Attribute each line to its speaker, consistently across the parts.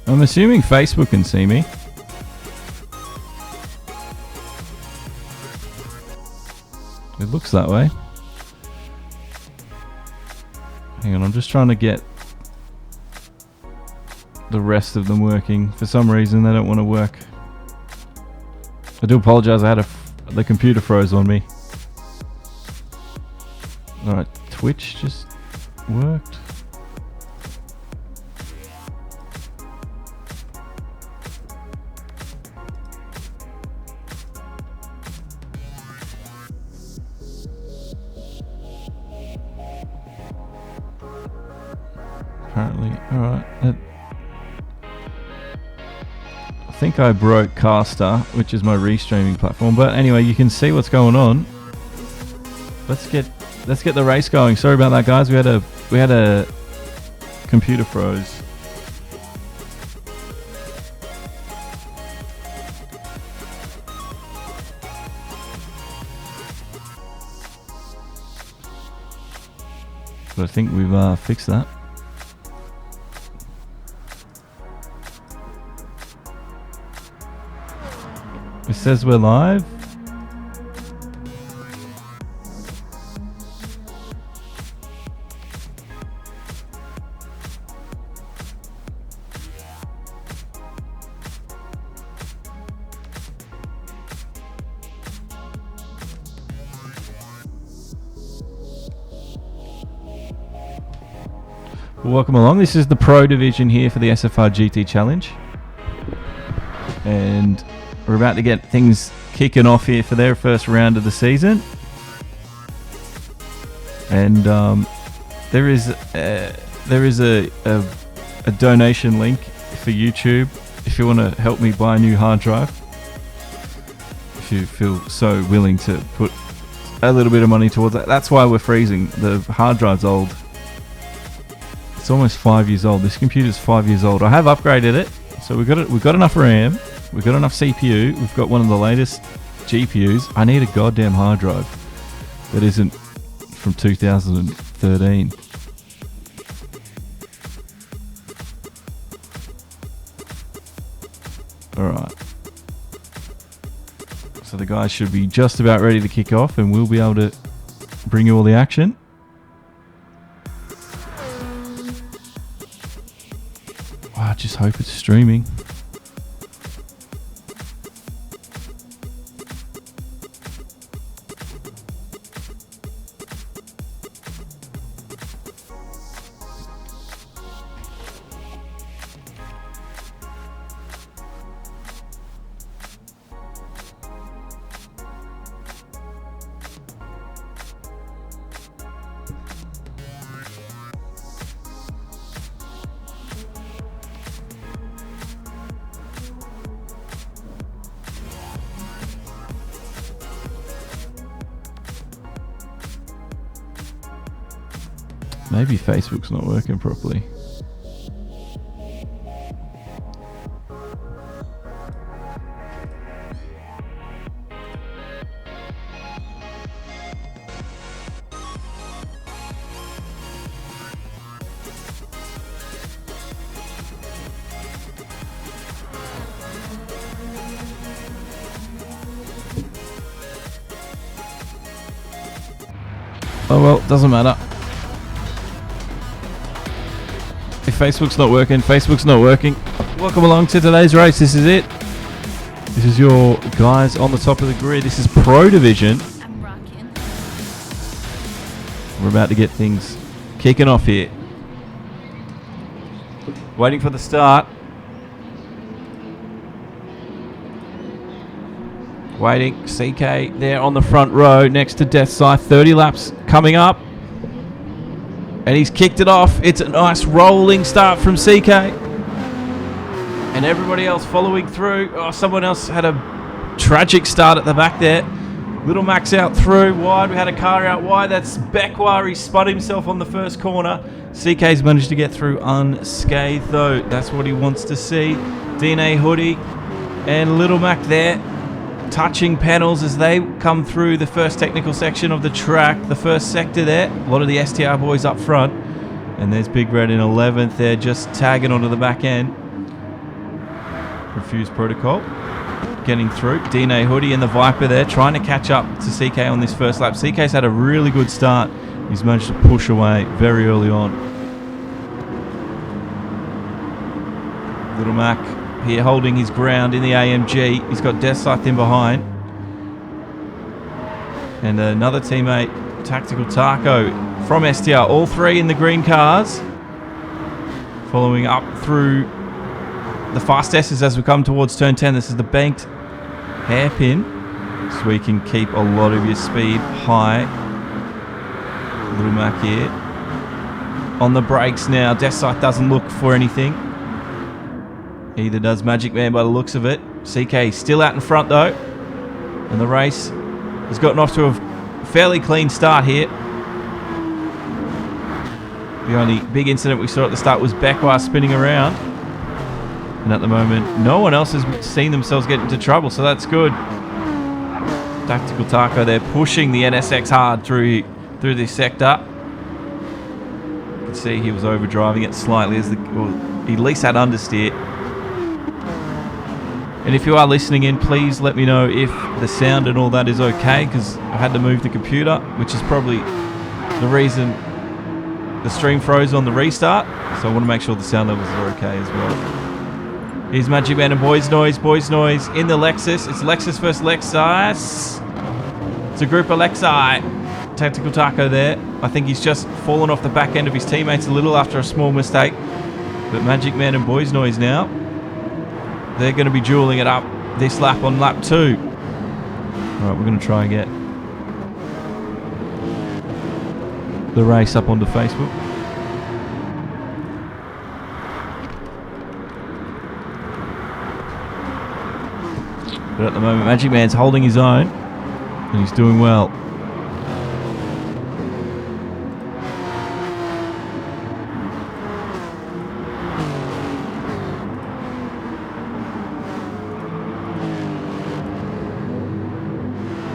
Speaker 1: I'm assuming Facebook can see me. It looks that way. Hang on, I'm just trying to get the rest of them working. For some reason, they don't want to work. I do apologize. The computer froze on me. All right, Twitch just worked. Apparently, all right. I think I broke Caster, which is my restreaming platform. But anyway, you can see what's going on. Let's get the race going. Sorry about that, guys. We had a computer froze. But I think we've fixed that. It says we're live. Welcome along. This is the Pro Division here for the SFR GT Challenge. And we're about to get things kicking off here for their first round of the season. And there is a donation link for YouTube if you want to help me buy a new hard drive. If you feel so willing to put a little bit of money towards that. That's why we're freezing. The hard drive's old. It's almost 5 years old. This computer's 5 years old. I have upgraded it, so we've got enough RAM. We've got enough CPU. We've got one of the latest GPUs. I need a goddamn hard drive that isn't from 2013. Alright. So the guys should be just about ready to kick off and we'll be able to bring you all the action. I just hope it's streaming. Maybe Facebook's not working properly. Oh well, doesn't matter. If Facebook's not working, Facebook's not working. Welcome along to today's race. This is it. This is your guys on the top of the grid. This is Pro Division.
Speaker 2: I'm rocking.
Speaker 1: We're about to get things kicking off here. Waiting for the start. Waiting. CK there on the front row next to Death Scythe. 30 laps coming up. And he's kicked it off. It's a nice rolling start from CK. And everybody else following through. Oh, someone else had a tragic start at the back there. Little Max out through wide. We had a car out wide. That's Beckwar. He spun himself on the first corner. CK's managed to get through unscathed though. That's what he wants to see. DNA Hoodie and Little Mac there, touching panels as they come through the first technical section of the track, the first sector there. A lot of the STR boys up front. And there's Big Red in 11th there, just tagging onto the back end. Refuse protocol. Getting through. DNA Hoodie and the Viper there trying to catch up to CK on this first lap. CK's had a really good start. He's managed to push away very early on. Little Mac here holding his ground in the AMG. He's got Death Scythe in behind. And another teammate, Tactical Taco from STR. All three in the green cars. Following up through the fast S's as we come towards turn 10. This is the banked hairpin. So we can keep a lot of your speed high. Little Mac here. On the brakes now. Death Scythe doesn't look for anything. Either does Magic Man by the looks of it. CK still out in front though. And the race has gotten off to a fairly clean start here. The only big incident we saw at the start was Beckwar spinning around. And at the moment, no one else has seen themselves get into trouble, so that's good. Tactical Taco there pushing the NSX hard through this sector. You can see he was overdriving it slightly as he at least had understeer. And if you are listening in, please let me know if the sound and all that is okay, because I had to move the computer, which is probably the reason the stream froze on the restart. So I want to make sure the sound levels are okay as well. Here's Magic Man and Boys Noise. Boys Noise in the Lexus. It's Lexus versus Lexus. It's a group of Lexi. Tactical Taco there. I think he's just fallen off the back end of his teammates a little after a small mistake. But Magic Man and Boys Noise now. They're going to be dueling it up this lap on lap 2. Alright, we're going to try and get the race up onto Facebook. But at the moment, Magic Man's holding his own, and he's doing well.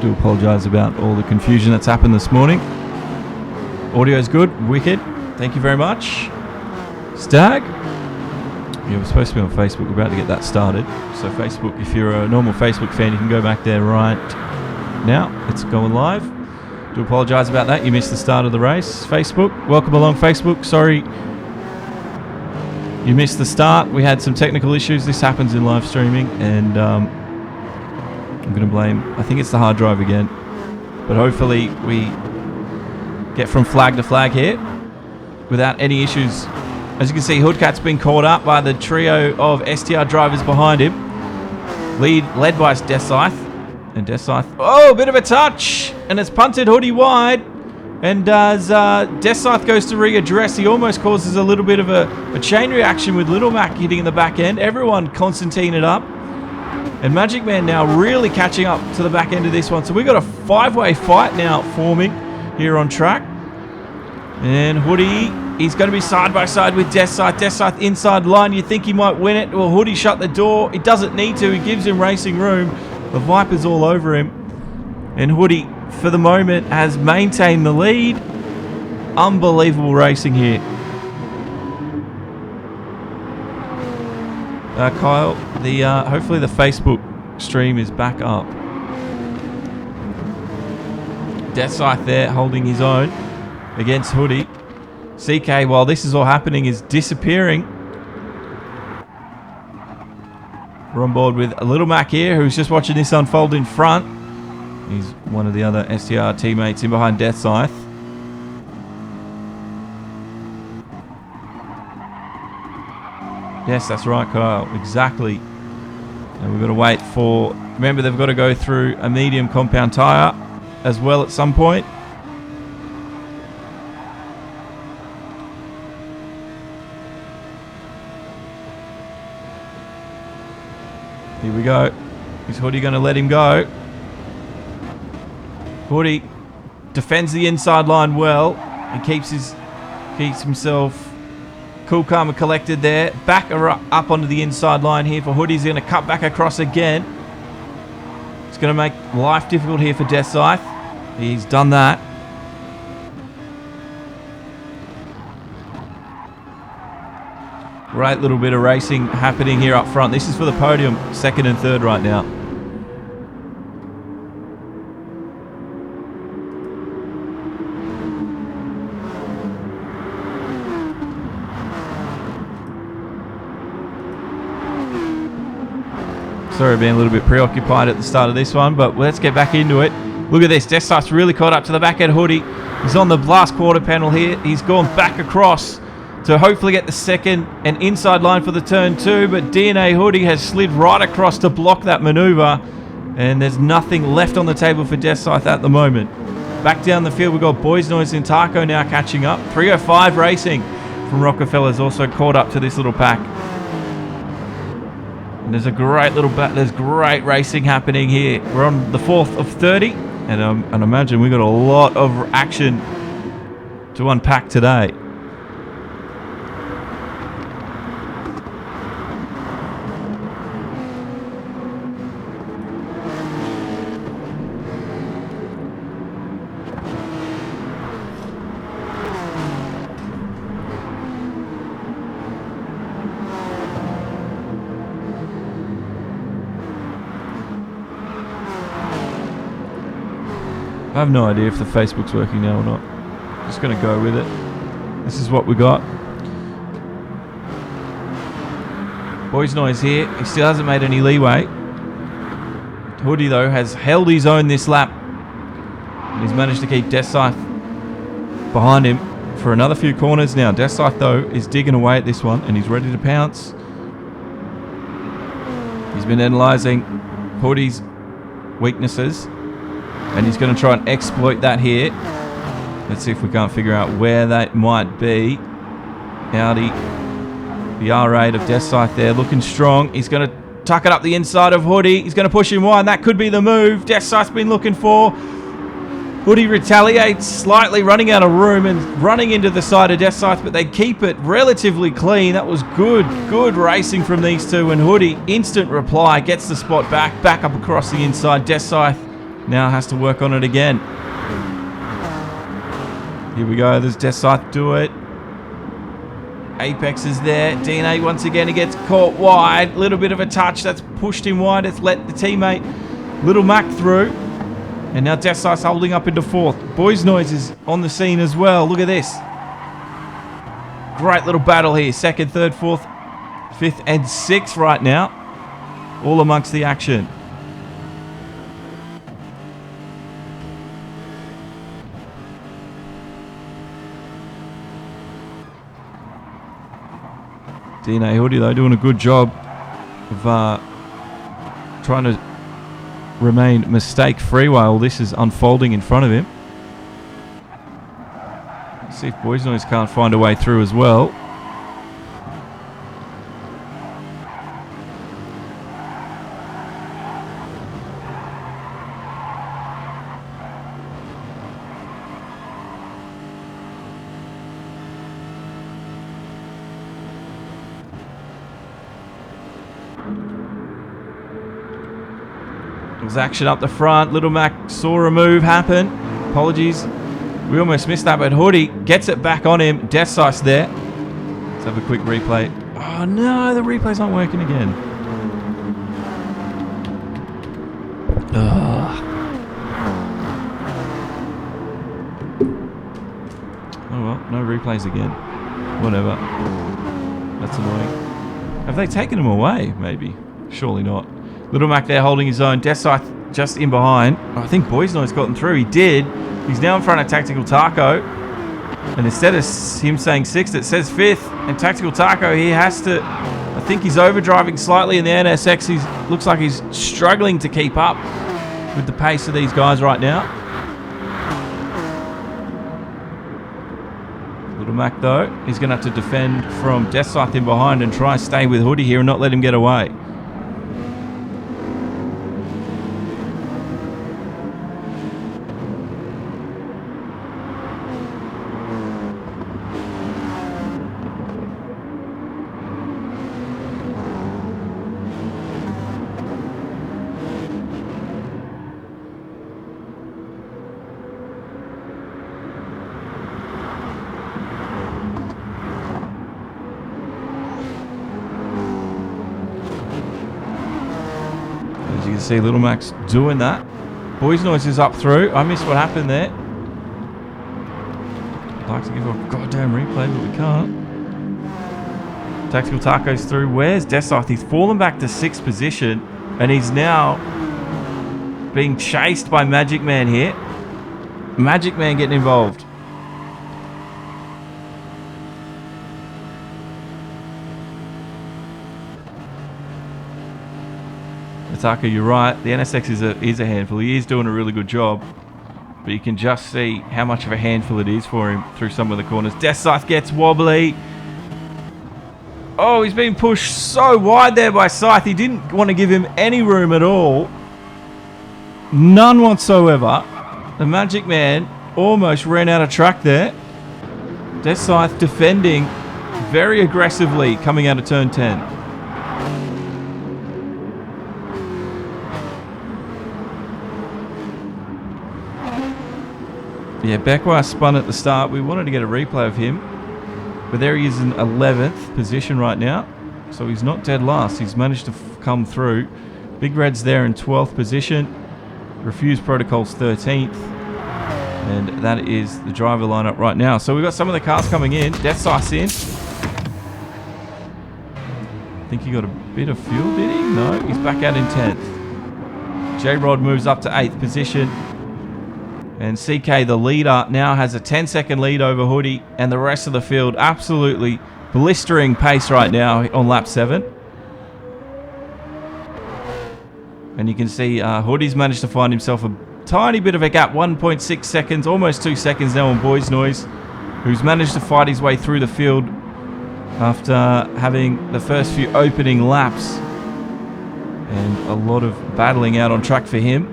Speaker 1: Do apologise about all the confusion that's happened this morning. Audio's good, wicked. Thank you very much. Stag. Yeah, we're supposed to be on Facebook. We're about to get that started. So Facebook, if you're a normal Facebook fan, you can go back there right now. It's going live. Do apologise about that. You missed the start of the race. Facebook, welcome along Facebook. Sorry you missed the start. We had some technical issues. This happens in live streaming, and I'm going to blame, I think it's the hard drive again. But hopefully we get from flag to flag here without any issues. As you can see, Hoodcat's been caught up by the trio of STR drivers behind him. Led by Death Scythe. And Death Scythe, oh, a bit of a touch. And it's punted Hoodie wide. And as Death Scythe goes to readdress, he almost causes a little bit of a chain reaction with Little Mac hitting in the back end. Everyone Constantine it up. And Magic Man now really catching up to the back end of this one. So we've got a 5-way fight now forming here on track. And Hoodie, he's going to be side by side with Death Scythe. Death Scythe inside line. You think he might win it. Well, Hoodie shut the door. He doesn't need to. He gives him racing room. The Viper's all over him. And Hoodie, for the moment, has maintained the lead. Unbelievable racing here. Kyle, hopefully the Facebook stream is back up. Death Scythe there holding his own against Hoodie. CK, while this is all happening, is disappearing. We're on board with Little Mac here, who's just watching this unfold in front. He's one of the other STR teammates in behind Death Scythe. Yes, that's right, Kyle. Exactly. And we've got to wait for... Remember, they've got to go through a medium compound tyre as well at some point. Here we go. Is Hoodie going to let him go? Hoodie defends the inside line well and keeps himself cool, calm and collected there. Back up onto the inside line here for Hoodie. He's going to cut back across again. It's going to make life difficult here for Death Scythe. He's done that. Great little bit of racing happening here up front. This is for the podium, second and third right now. Sorry, being a little bit preoccupied at the start of this one, but let's get back into it. Look at this. Deathsight's really caught up to the back end Hoodie. He's on the last quarter panel here. He's gone back across to hopefully get the second and inside line for the turn 2, but DNA Hoodie has slid right across to block that maneuver, and there's nothing left on the table for Deathsight at the moment. Back down the field, we've got Boys Noise and Taco now catching up. 305 Racing from Rockefeller's also caught up to this little pack. And there's a great there's great racing happening here. We're on the 4th of 30, and imagine we've got a lot of action to unpack today. I have no idea if the Facebook's working now or not. Just going to go with it. This is what we got. Boys Noise here. He still hasn't made any leeway. Hoodie, though, has held his own this lap. And he's managed to keep Deathsight behind him for another few corners now. Deathsight, though, is digging away at this one, and he's ready to pounce. He's been analysing Hoodie's weaknesses, and he's going to try and exploit that here. Let's see if we can't figure out where that might be. Audi, the R8 of Deathsight there, looking strong. He's going to tuck it up the inside of Hoodie. He's going to push him wide. That could be the move Deathsight's been looking for. Hoodie retaliates slightly, running out of room and running into the side of Deathsight, but they keep it relatively clean. That was good racing from these two. And Hoodie, instant reply, gets the spot back up across the inside. Deathsight now has to work on it again. Here we go. There's Deathsight do it. Apex is there. DNA once again. He gets caught wide. Little bit of a touch. That's pushed him wide. It's let the teammate Little Mac through. And now Deathsight's holding up into 4th. Boys Noise is on the scene as well. Look at this. Great little battle here. 2nd, 3rd, 4th, 5th and 6th right now. All amongst the action. DNA Hoodie, though, doing a good job of trying to remain mistake-free while this is unfolding in front of him. Let's see if Boys Noise can't find a way through as well. There's action up the front. Little Mac saw a move happen. Apologies. We almost missed that, but Hoodie gets it back on him. Deathsight's there. Let's have a quick replay. Oh no, the replay's not working again. Ugh. Oh well, no replays again. Whatever. That's annoying. Have they taken him away? Maybe. Surely not. Little Mac there holding his own. Deathsight just in behind. Oh, I think Boys Noise got him through. He did. He's now in front of Tactical Taco. And instead of him saying 6th, it says 5th. And Tactical Taco, he has to... I think he's overdriving slightly in the NSX. He looks like he's struggling to keep up with the pace of these guys right now. Little Mac, though, he's going to have to defend from Deathsight in behind and try and stay with Hoodie here and not let him get away. As you can see, Little Mac's doing that. Boys Noise is up through. I missed what happened there. I'd like to give a goddamn replay, but we can't. Tactical Taco's through. Where's Desath? He's fallen back to 6th position, and he's now being chased by Magic Man here. Magic Man getting involved. Taco, you're right. The NSX is a handful. He is doing a really good job. But you can just see how much of a handful it is for him through some of the corners. Deathscythe gets wobbly. Oh, he's being pushed so wide there by Scythe. He didn't want to give him any room at all. None whatsoever. The Magic Man almost ran out of track there. Deathscythe defending very aggressively coming out of turn 10. Yeah, Beckwire spun at the start. We wanted to get a replay of him. But there he is in 11th position right now. So he's not dead last. He's managed to come through. Big Red's there in 12th position. Refuse Protocol's 13th. And that is the driver lineup right now. So we've got some of the cars coming in. Deathscythe's in. I think he got a bit of fuel, did he? No, he's back out in 10th. J-Rod moves up to 8th position. And CK, the leader, now has a 10-second lead over Hoodie, and the rest of the field absolutely blistering pace right now on lap 7. And you can see Hoodie's managed to find himself a tiny bit of a gap, 1.6 seconds, almost 2 seconds now on Boys Noise, who's managed to fight his way through the field after having the first few opening laps. And a lot of battling out on track for him.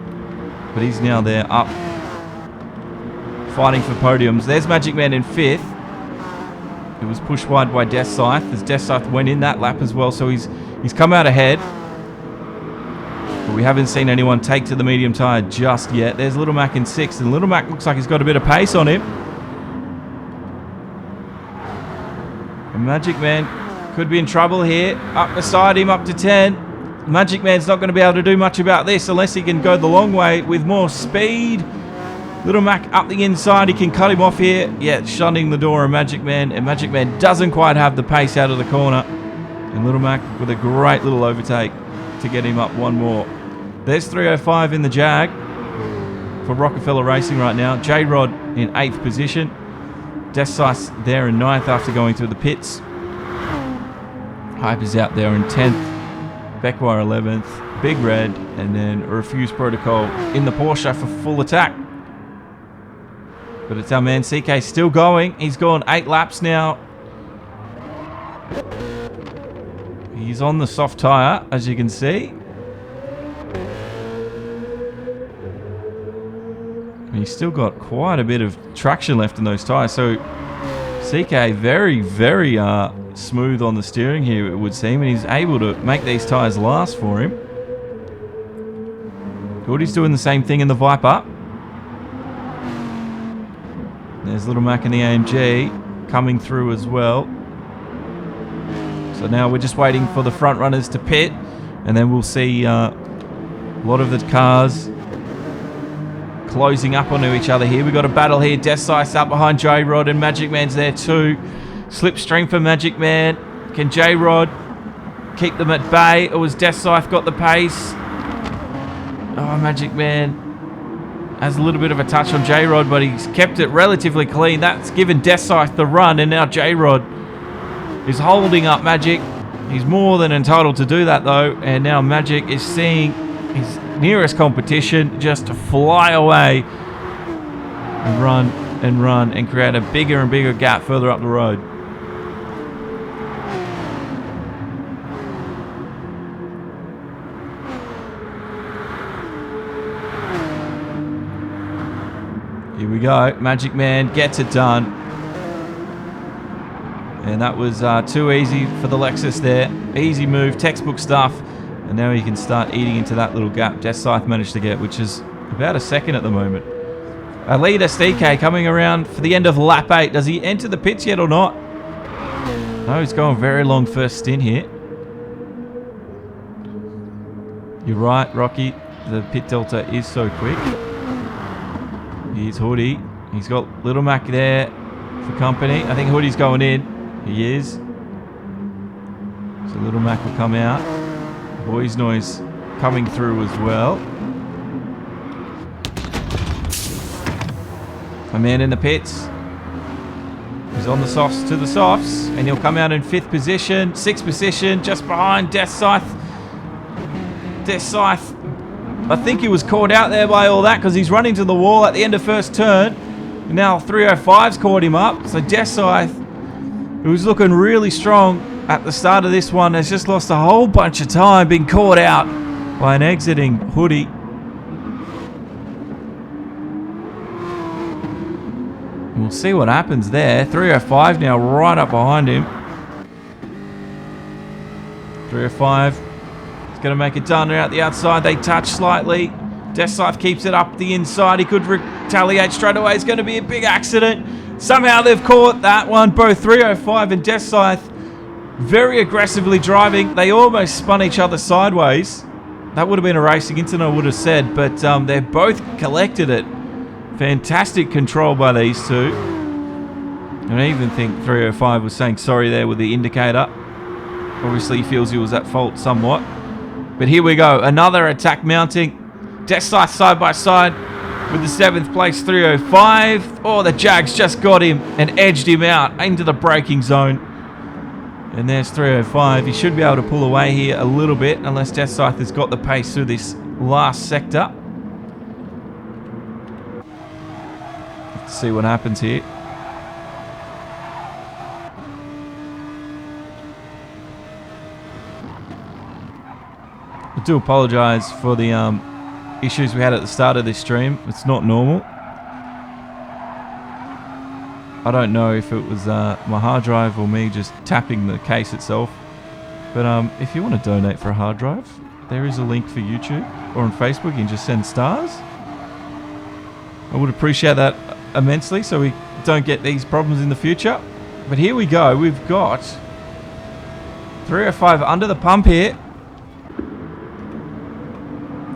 Speaker 1: But he's now there up, fighting for podiums. There's Magic Man in 5th. It was pushed wide by Deathscythe, as Deathscythe went in that lap as well, so he's come out ahead. But we haven't seen anyone take to the medium tyre just yet. There's Little Mac in 6th, and Little Mac looks like he's got a bit of pace on him. And Magic Man could be in trouble here. Up beside him, up to 10. Magic Man's not going to be able to do much about this unless he can go the long way with more speed. Little Mac up the inside, he can cut him off here. Yeah, shutting the door on Magic Man, and Magic Man doesn't quite have the pace out of the corner. And Little Mac with a great little overtake to get him up one more. There's 305 in the Jag for Rockefeller Racing right now. J-Rod in 8th position. Deathscythe there in 9th after going through the pits. Hyper's out there in 10th. Beckwire 11th. Big Red, and then Refuse Protocol in the Porsche for full attack. But it's our man CK still going. He's gone 8 laps now. He's on the soft tyre, as you can see. And he's still got quite a bit of traction left in those tyres. So CK very, very smooth on the steering here, it would seem. And he's able to make these tyres last for him. Goody's doing the same thing in the Viper. There's Little Mac in the AMG coming through as well. So now we're just waiting for the front runners to pit, and then we'll see a lot of the cars closing up onto each other here. We've got a battle here. Deathscythe's up behind J-Rod, and Magic Man's there too. Slipstream for Magic Man. Can J-Rod keep them at bay, or has Deathscythe got the pace? Oh, Magic Man has a little bit of a touch on J-Rod, but he's kept it relatively clean. That's given Deathscythe the run, and now J-Rod is holding up Magic. He's more than entitled to do that, though, and now Magic is seeing his nearest competition just fly away and run and create a bigger and bigger gap further up the road. Here we go. Magic Man gets it done. And that was too easy for the Lexus there. Easy move, textbook stuff. And now he can start eating into that little gap Deathscythe managed to get, which is about a second at the moment. Our leader, STK, coming around for the end of lap 8. Does he enter the pits yet or not? No, he's going very long first stint here. You're right, Rocky. The pit delta is so quick. Here's Hoodie. He's got Little Mac there for company. I think Hoodie's going in. He is. So Little Mac will come out. Boys Noise coming through as well. A man in the pits. He's on the softs to the softs, and he'll come out in 5th position, 6th position, just behind Death Scythe. Death Scythe, I think he was caught out there by all that because he's running to the wall at the end of first turn. Now 305's caught him up, so Death Scythe, who was looking really strong at the start of this one, has just lost a whole bunch of time, being caught out by an exiting Hoodie. We'll see what happens there. 305 now right up behind him. 305 is going to make it done out the outside. They touch slightly. Death Scythe keeps it up the inside. He could retaliate straight away. It's going to be a big accident. Somehow they've caught that one. Both 305 and Death Scythe very aggressively driving. They almost spun each other sideways. That would have been a racing incident, I would have said, but they both collected it. Fantastic control by these two. And I even think 305 was saying sorry there with the indicator. Obviously he feels he was at fault somewhat. But here we go. Another attack mounting. Death Scythe side by side with the 7th place 305. Oh, the Jags just got him and edged him out into the braking zone. And there's 305. He should be able to pull away here a little bit unless Death Scythe has got the pace through this last sector. Let's see what happens here. I do apologise for the issues we had at the start of this stream. It's not normal. I don't know if it was my hard drive or me just tapping the case itself. But if you want to donate for a hard drive, there is a link for YouTube or on Facebook. You can just send stars. I would appreciate that immensely so we don't get these problems in the future. But here we go. We've got 305 under the pump here.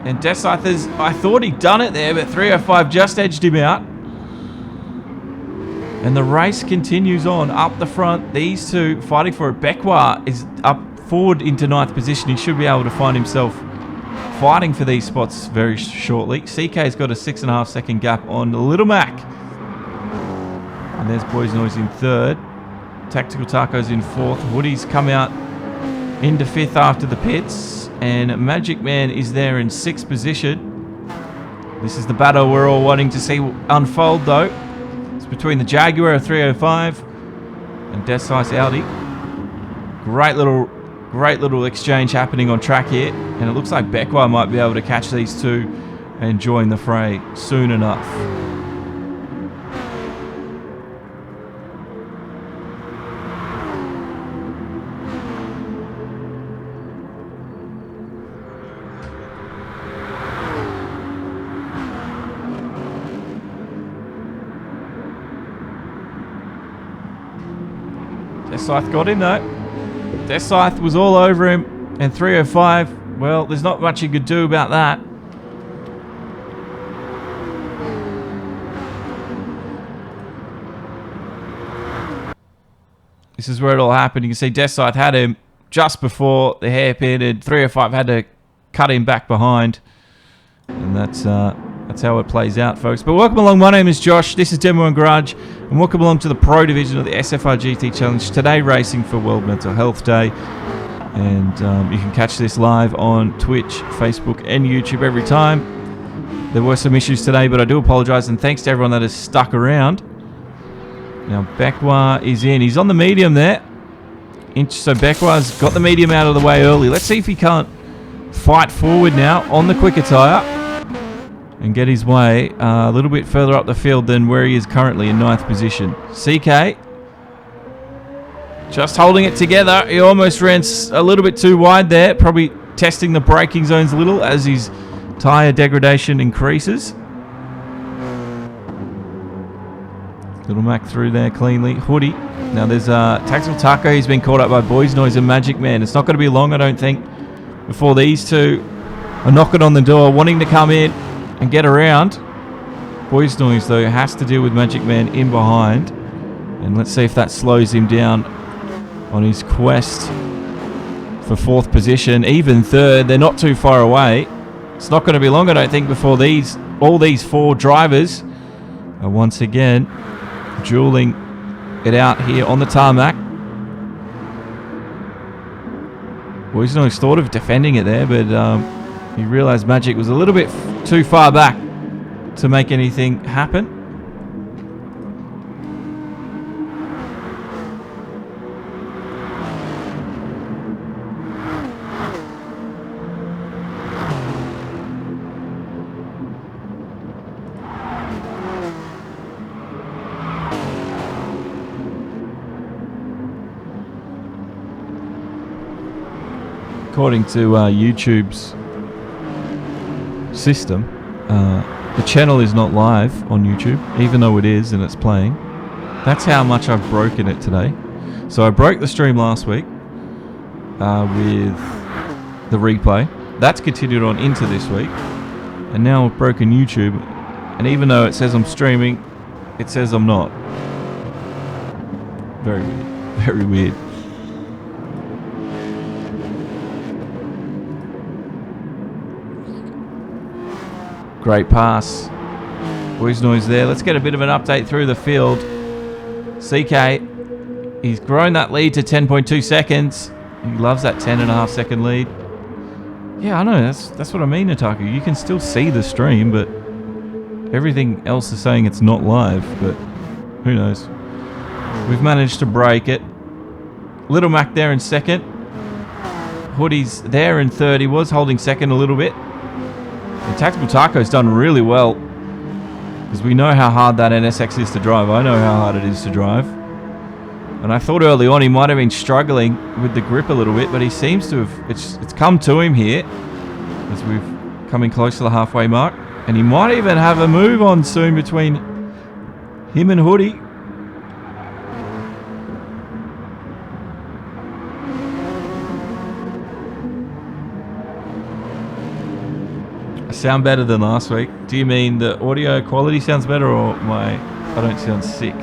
Speaker 1: And Death Scythe is, I thought he'd done it there, but 305 just edged him out. And the race continues on up the front. These two fighting for it. Bekwa is up forward into 9th position. He should be able to find himself fighting for these spots very shortly. CK's got a 6.5 second gap on Little Mac. And there's Boys Noise in 3rd. Tactical Taco's in 4th. Woody's come out into 5th after the pits. And Magic Man is there in 6th position. This is the battle we're all wanting to see unfold though. It's between the Jaguar of 305 and Death Scythe Audi. Great little exchange happening on track here. And it looks like Bekwa might be able to catch these two and join the fray soon enough. Death Scythe got him though. Death Scythe was all over him. And 305, well, there's not much you could do about that. This is where it all happened. You can see Death Scythe had him just before the hairpin, and 305 had to cut him back behind. And that's how it plays out, folks. But welcome along. My name is Josh. This is Demo and Garage. And welcome along to the Pro Division of the SFR GT Challenge. Today racing for World Mental Health Day. And you can catch this live on Twitch, Facebook and YouTube every time. There were some issues today, but I do apologise. And thanks to everyone that has stuck around. Now Bekwa is in. He's on the medium there. So Bekwa's got the medium out of the way early. Let's see if he can't fight forward now on the quicker tyre and get his way a little bit further up the field than where he is currently in 9th position. CK just holding it together. He almost ran a little bit too wide there, probably testing the braking zones a little as his tyre degradation increases. Little Mac through there cleanly. Hoodie. Now there's Tactical Taco. He's been caught up by Boys Noise and Magic Man. It's not going to be long, I don't think, before these two are knocking on the door, wanting to come in and get around. Boys Noise, though, has to deal with Magic Man in behind. And let's see if that slows him down on his quest for 4th position. Even 3rd, they're not too far away. It's not going to be long, I don't think, before all these 4 drivers are once again dueling it out here on the tarmac. Boys Noise thought of defending it there, but he realised Magic was a little bit too far back to make anything happen. According to YouTube's system, the channel is not live on YouTube, even though it is and it's playing. That's how much I've broken it today. So I broke the stream last week with the replay. That's continued on into this week. And now I've broken YouTube. And even though it says I'm streaming, it says I'm not. Very weird. Very weird. Great pass. Boys Noise there. Let's get a bit of an update through the field. CK, he's grown that lead to 10.2 seconds. He loves that 10.5 second lead. Yeah, I know. That's what I mean, Nataku. You can still see the stream, but everything else is saying it's not live, but who knows. We've managed to break it. Little Mac there in 2nd. Hoodie's there in 3rd. He was holding 2nd a little bit. And Tactical Taco's done really well, because we know how hard that NSX is to drive. I know how hard it is to drive. And I thought early on he might have been struggling with the grip a little bit, but he seems to have, it's come to him here as we've coming close to the halfway mark. And he might even have a move on soon between him and Hoodie. Sound better than last week. Do you mean the audio quality sounds better, or I don't sound sick?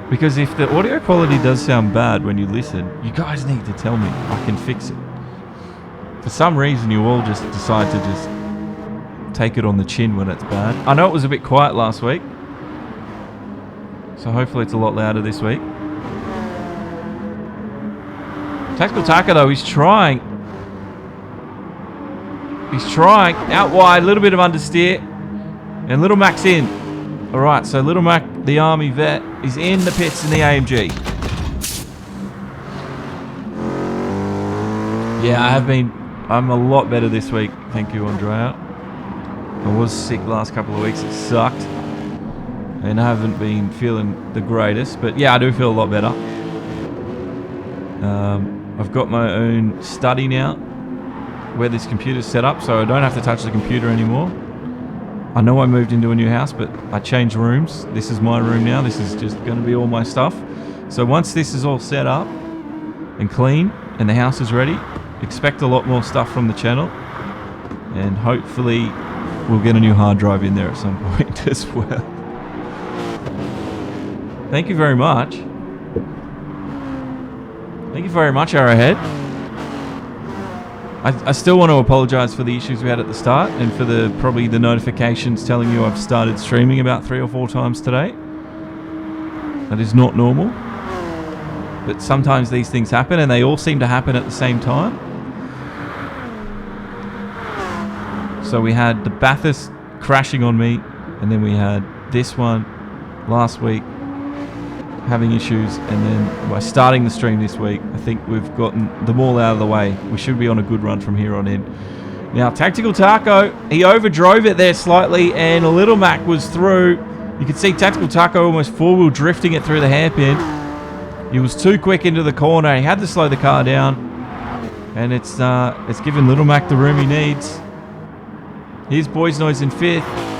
Speaker 1: Because if the audio quality does sound bad when you listen, you guys need to tell me. I can fix it. For some reason, you all just decide to just take it on the chin when it's bad. I know it was a bit quiet last week, so hopefully it's a lot louder this week. Tactical Taco, though, he's trying. He's trying. Out wide, a little bit of understeer. And Little Mac's in. Alright, so Little Mac, the Army vet, is in the pits in the AMG. Yeah, I'm a lot better this week. Thank you, Andrea. I was sick last couple of weeks. It sucked. And I haven't been feeling the greatest. But yeah, I do feel a lot better. I've got my own study now, where this computer's set up, so I don't have to touch the computer anymore. I know I moved into a new house, but I changed rooms. This is my room now. This is just going to be all my stuff. So once this is all set up and clean and the house is ready, expect a lot more stuff from the channel. And hopefully we'll get a new hard drive in there at some point as well. Thank you very much. Thank you very much, Arrowhead. I still want to apologise for the issues we had at the start, and for probably the notifications telling you I've started streaming about 3 or 4 times today. That is not normal. But sometimes these things happen, and they all seem to happen at the same time. So we had the Bathurst crashing on me, and then we had this one last week having issues, and then by starting the stream this week, I think we've gotten them all out of the way. We should be on a good run from here on in. Now, Tactical Taco, he overdrove it there slightly, and a Little Mac was through. You can see Tactical Taco almost four-wheel drifting it through the hairpin. He was too quick into the corner. He had to slow the car down, and it's given Little Mac the room he needs. Here's Boys Noise in 5th.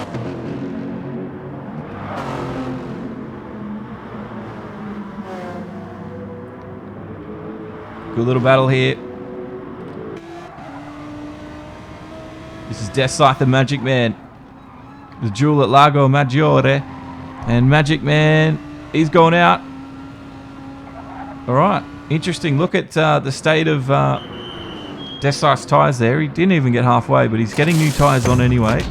Speaker 1: Good little battle here. This is Death Scythe and Magic Man. The duel at Lago Maggiore. And Magic Man, he's gone out. Alright, interesting. Look at the state of Death Scythe's tyres there. He didn't even get halfway, but he's getting new tyres on anyway.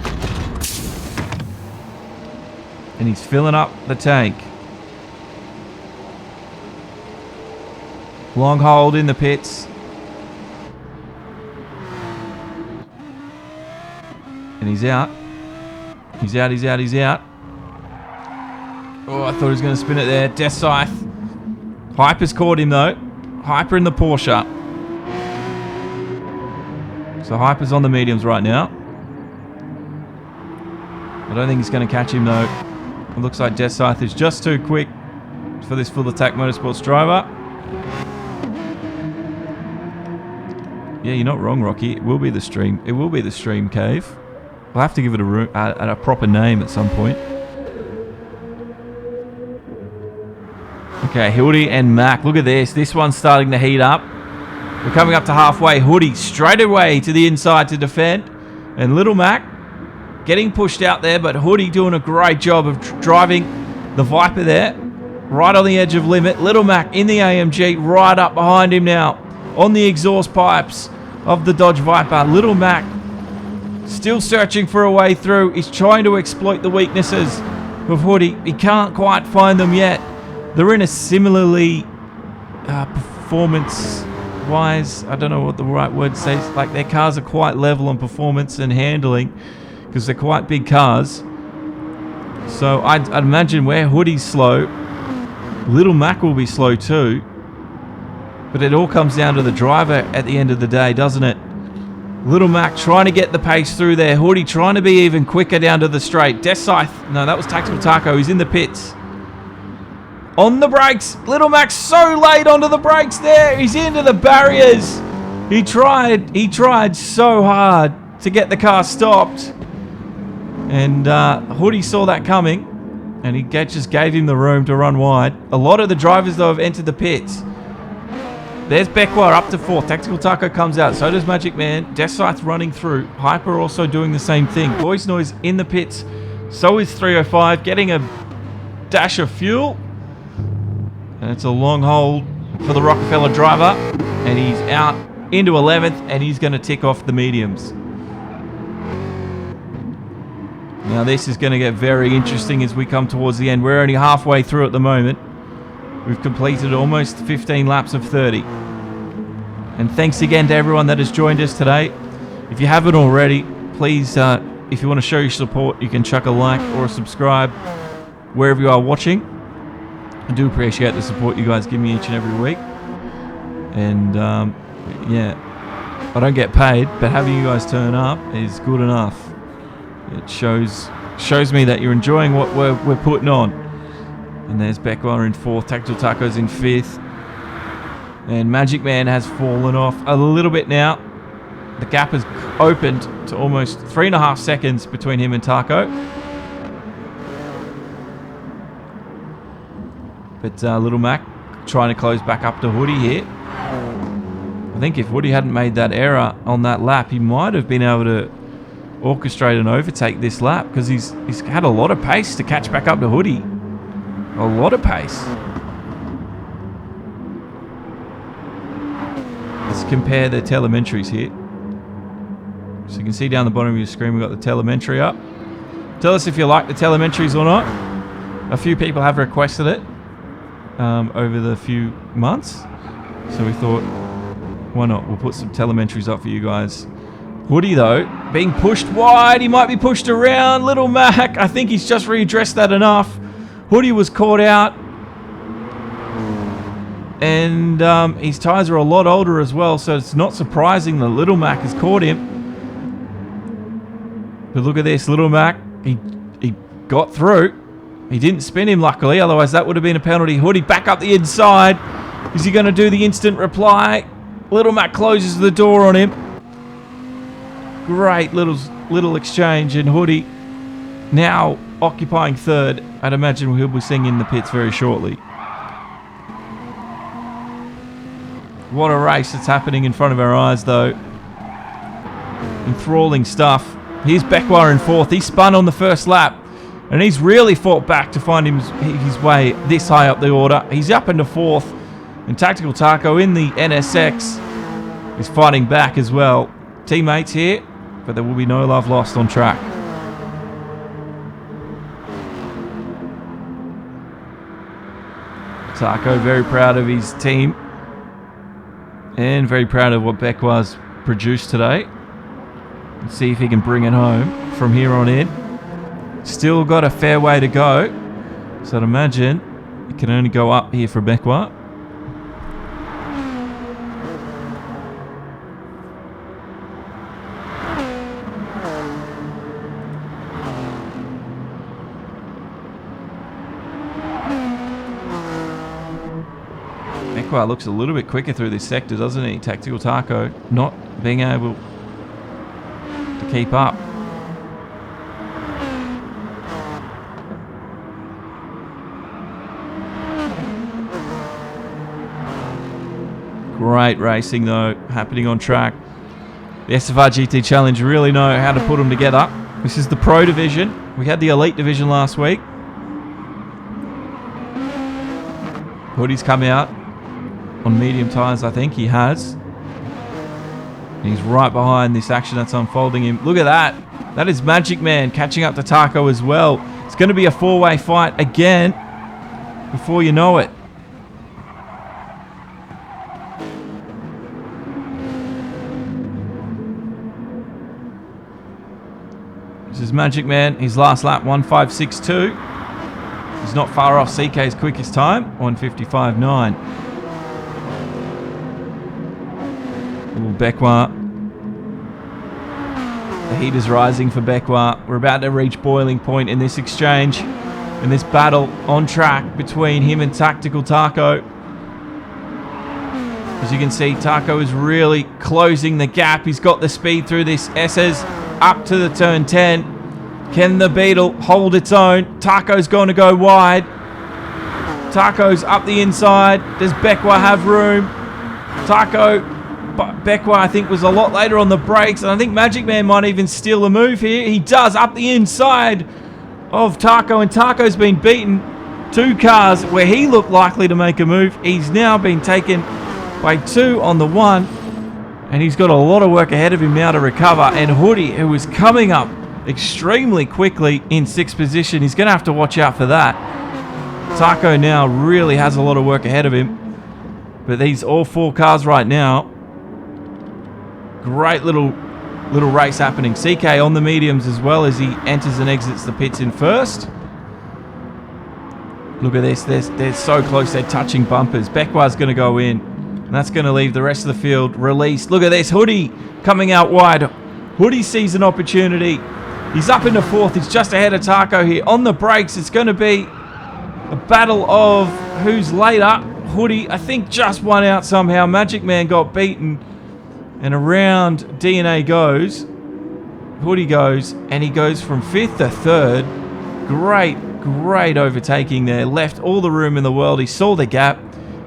Speaker 1: And he's filling up the tank. Long hold in the pits. And he's out. He's out, he's out, he's out. Oh, I thought he was going to spin it there. Death Scythe. Hyper's caught him though. Hyper in the Porsche. So Hyper's on the mediums right now. I don't think he's going to catch him though. It looks like Death Scythe is just too quick for this Full Attack Motorsports driver. Yeah, you're not wrong, Rocky. It will be the stream. It will be the stream cave. We'll have to give it a proper name at some point. Okay, Hoodie and Mac. Look at this. This one's starting to heat up. We're coming up to halfway. Hoodie straight away to the inside to defend. And Little Mac getting pushed out there, but Hoodie doing a great job of driving the Viper there. Right on the edge of limit. Little Mac in the AMG right up behind him now. On the exhaust pipes of the Dodge Viper. Little Mac still searching for a way through. He's trying to exploit the weaknesses of Hoodie. He can't quite find them yet. They're in a similarly performance-wise, I don't know what the right word says, like their cars are quite level on performance and handling because they're quite big cars. So I'd imagine where Hoodie's slow, Little Mac will be slow too. But it all comes down to the driver at the end of the day, doesn't it? Little Mac trying to get the pace through there. Hoodie trying to be even quicker down to the straight. Death Scythe, no, that was Tactical Taco. He's in the pits. On the brakes. Little Mac's so late onto the brakes there. He's into the barriers. He tried so hard to get the car stopped. And Hoodie saw that coming. And he just gave him the room to run wide. A lot of the drivers, though, have entered the pits. There's Beckwar up to 4th. Tactical Taco comes out. So does Magic Man. Death Scythe running through. Hyper also doing the same thing. Boys Noise in the pits. So is 305 getting a dash of fuel. And it's a long hold for the Rockefeller driver. And he's out into 11th. And he's going to tick off the mediums. Now this is going to get very interesting as we come towards the end. We're only halfway through at the moment. We've completed almost 15 laps of 30. And thanks again to everyone that has joined us today. If you haven't already, please, if you want to show your support, you can chuck a like or a subscribe wherever you are watching. I do appreciate the support you guys give me each and every week. And, yeah, I don't get paid, but having you guys turn up is good enough. It shows me that you're enjoying what we're putting on. And there's Beckwar in 4th, Tactical Taco's in 5th. And Magic Man has fallen off a little bit now. The gap has opened to almost 3.5 seconds between him and Taco. But Little Mac trying to close back up to Hoodie here. I think if Hoodie hadn't made that error on that lap, he might have been able to orchestrate and overtake this lap because he's had a lot of pace to catch back up to Hoodie. A lot of pace. Let's compare the telemetries here. So you can see down the bottom of your screen we've got the telemetry up. Tell us if you like the telemetries or not. A few people have requested it over the few months. So we thought, why not? We'll put some telemetries up for you guys. Hoodie though, being pushed wide. He might be pushed around. Little Mac, I think he's just readdressed that enough. Hoodie was caught out. And his tyres are a lot older as well, so it's not surprising that Little Mac has caught him. But look at this, Little Mac, he got through. He didn't spin him, luckily, otherwise that would have been a penalty. Hoodie back up the inside. Is he going to do the instant reply? Little Mac closes the door on him. Great little exchange, and Hoodie now occupying 3rd. I'd imagine he'll be seeing in the pits very shortly. What a race that's happening in front of our eyes, though. Enthralling stuff. Here's Beckwar in 4th. He spun on the first lap. And he's really fought back to find his way this high up the order. He's up into 4th. And Tactical Taco in the NSX is fighting back as well. Teammates here, but there will be no love lost on track. Taco very proud of his team. And very proud of what Beckwar's produced today. Let's see if he can bring it home from here on in. Still got a fair way to go. So I'd imagine it can only go up here for Beckwar. Beckwar looks a little bit quicker through this sector, doesn't he? Tactical Taco not being able to keep up. Great racing though, happening on track. The SFR GT Challenge really know how to put them together. This is the Pro Division. We had the Elite Division last week. Hoodie's come out on medium tyres, I think he has. And he's right behind this action that's unfolding him. Look at that. That is Magic Man catching up to Taco as well. It's going to be a 4-way fight again before you know it. This is Magic Man, his last lap, 1:5.62. He's not far off CK's quickest time, 1:55.9. Beckwar. The heat is rising for Beckwar. We're about to reach boiling point in this exchange, in this battle on track between him and Tactical Taco. As you can see, Taco is really closing the gap. He's got the speed through this S's up to the turn 10. Can the Beetle hold its own? Taco's going to go wide. Taco's up the inside. Does Beckwar have room? Taco... But Beckwar, I think, was a lot later on the brakes, and I think Magic Man might even steal a move here. He does, up the inside of Taco, and Taco's been beaten 2 cars where he looked likely to make a move. He's now been taken by 2 on the 1, and he's got a lot of work ahead of him now to recover. And Hoodie, who was coming up extremely quickly in 6th position, he's going to have to watch out for that. Taco now really has a lot of work ahead of him, but these all 4 cars right now. Great little race happening. CK on the mediums as well as he enters and exits the pits in 1st. Look at this. They're so close. They're touching bumpers. Beckwar's going to go in. And that's going to leave the rest of the field released. Look at this. Hoodie coming out wide. Hoodie sees an opportunity. He's up into 4th. He's just ahead of Taco here. On the brakes, it's going to be a battle of who's later. Hoodie, I think, just won out somehow. Magic Man got beaten. And around DNA goes, Hoodie goes, and he goes from 5th to 3rd. Great overtaking there. Left all the room in the world. He saw the gap.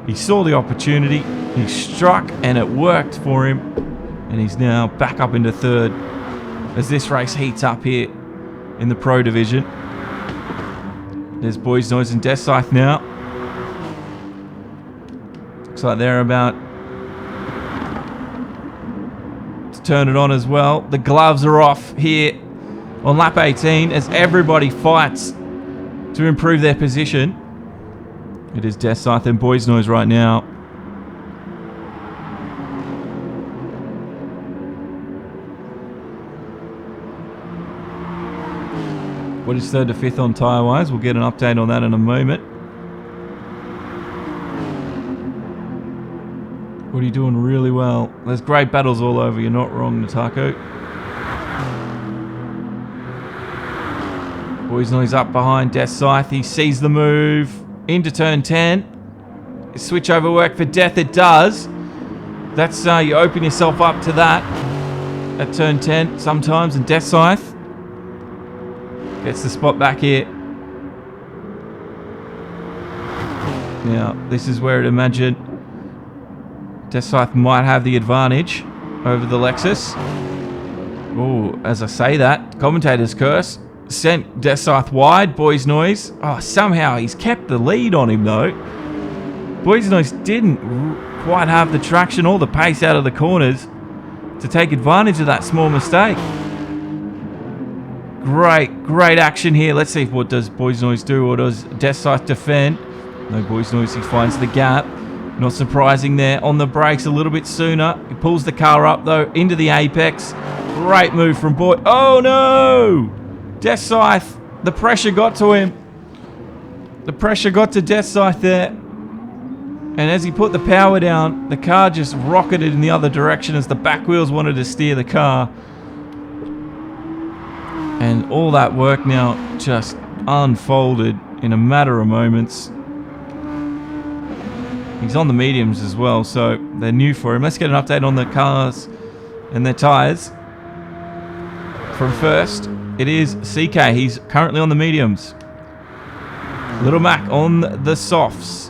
Speaker 1: He saw the opportunity. He struck, and it worked for him. And he's now back up into 3rd as this race heats up here in the Pro Division. There's Boys Noise and Death Scythe now. Looks like they're about turn it on as well. The gloves are off here on lap 18 as everybody fights to improve their position. It is Death Scythe and Boys Noise right now. What is 3rd to 5th on tyre wise? We'll get an update on that in a moment. What are you doing really well? There's great battles all over. You're not wrong, Natako. Boys Noise up behind Death Scythe. He sees the move into turn 10. Switch over work for Death. It does. That's you open yourself up to that at turn 10 sometimes. And Death Scythe gets the spot back here. Now, this is where I'd imagine Death Scythe might have the advantage over the Lexus. Oh, as I say that, commentator's curse sent Death Scythe wide. Boys Noise. Oh, somehow he's kept the lead on him though. Boys Noise didn't quite have the traction or the pace out of the corners to take advantage of that small mistake. Great action here. Let's see what does Boys Noise do, or does Death Scythe defend? No, Boys Noise, he finds the gap. Not surprising there. On the brakes a little bit sooner. He pulls the car up though into the apex. Great move from Boy. Oh no! Death Scythe. The pressure got to him. The pressure got to Death Scythe there. And as he put the power down, the car just rocketed in the other direction as the back wheels wanted to steer the car. And all that work now just unfolded in a matter of moments. He's on the mediums as well, so they're new for him. Let's get an update on the cars and their tyres. From first, it is CK. He's currently on the mediums. Little Mac on the softs.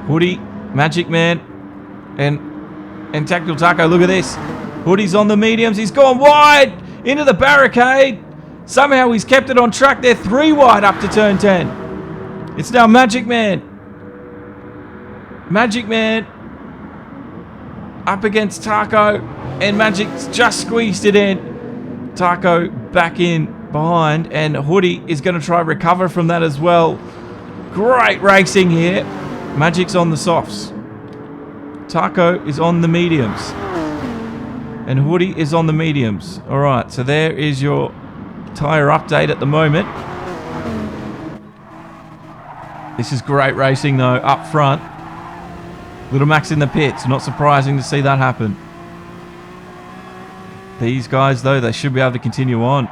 Speaker 1: Hoodie, Magic Man, and Tactical Taco. Look at this. Hoodie's on the mediums. He's gone wide into the barricade. Somehow he's kept it on track. They're 3 wide up to turn 10. It's now Magic Man. Magic Man up against Taco, and Magic's just squeezed it in. Taco back in behind, and Hoodie is going to try and recover from that as well. Great racing here. Magic's on the softs. Taco is on the mediums. And Hoodie is on the mediums. Alright, so there is your tyre update at the moment. This is great racing though, up front. Little Mac's in the pits. Not surprising to see that happen. These guys though, they should be able to continue on.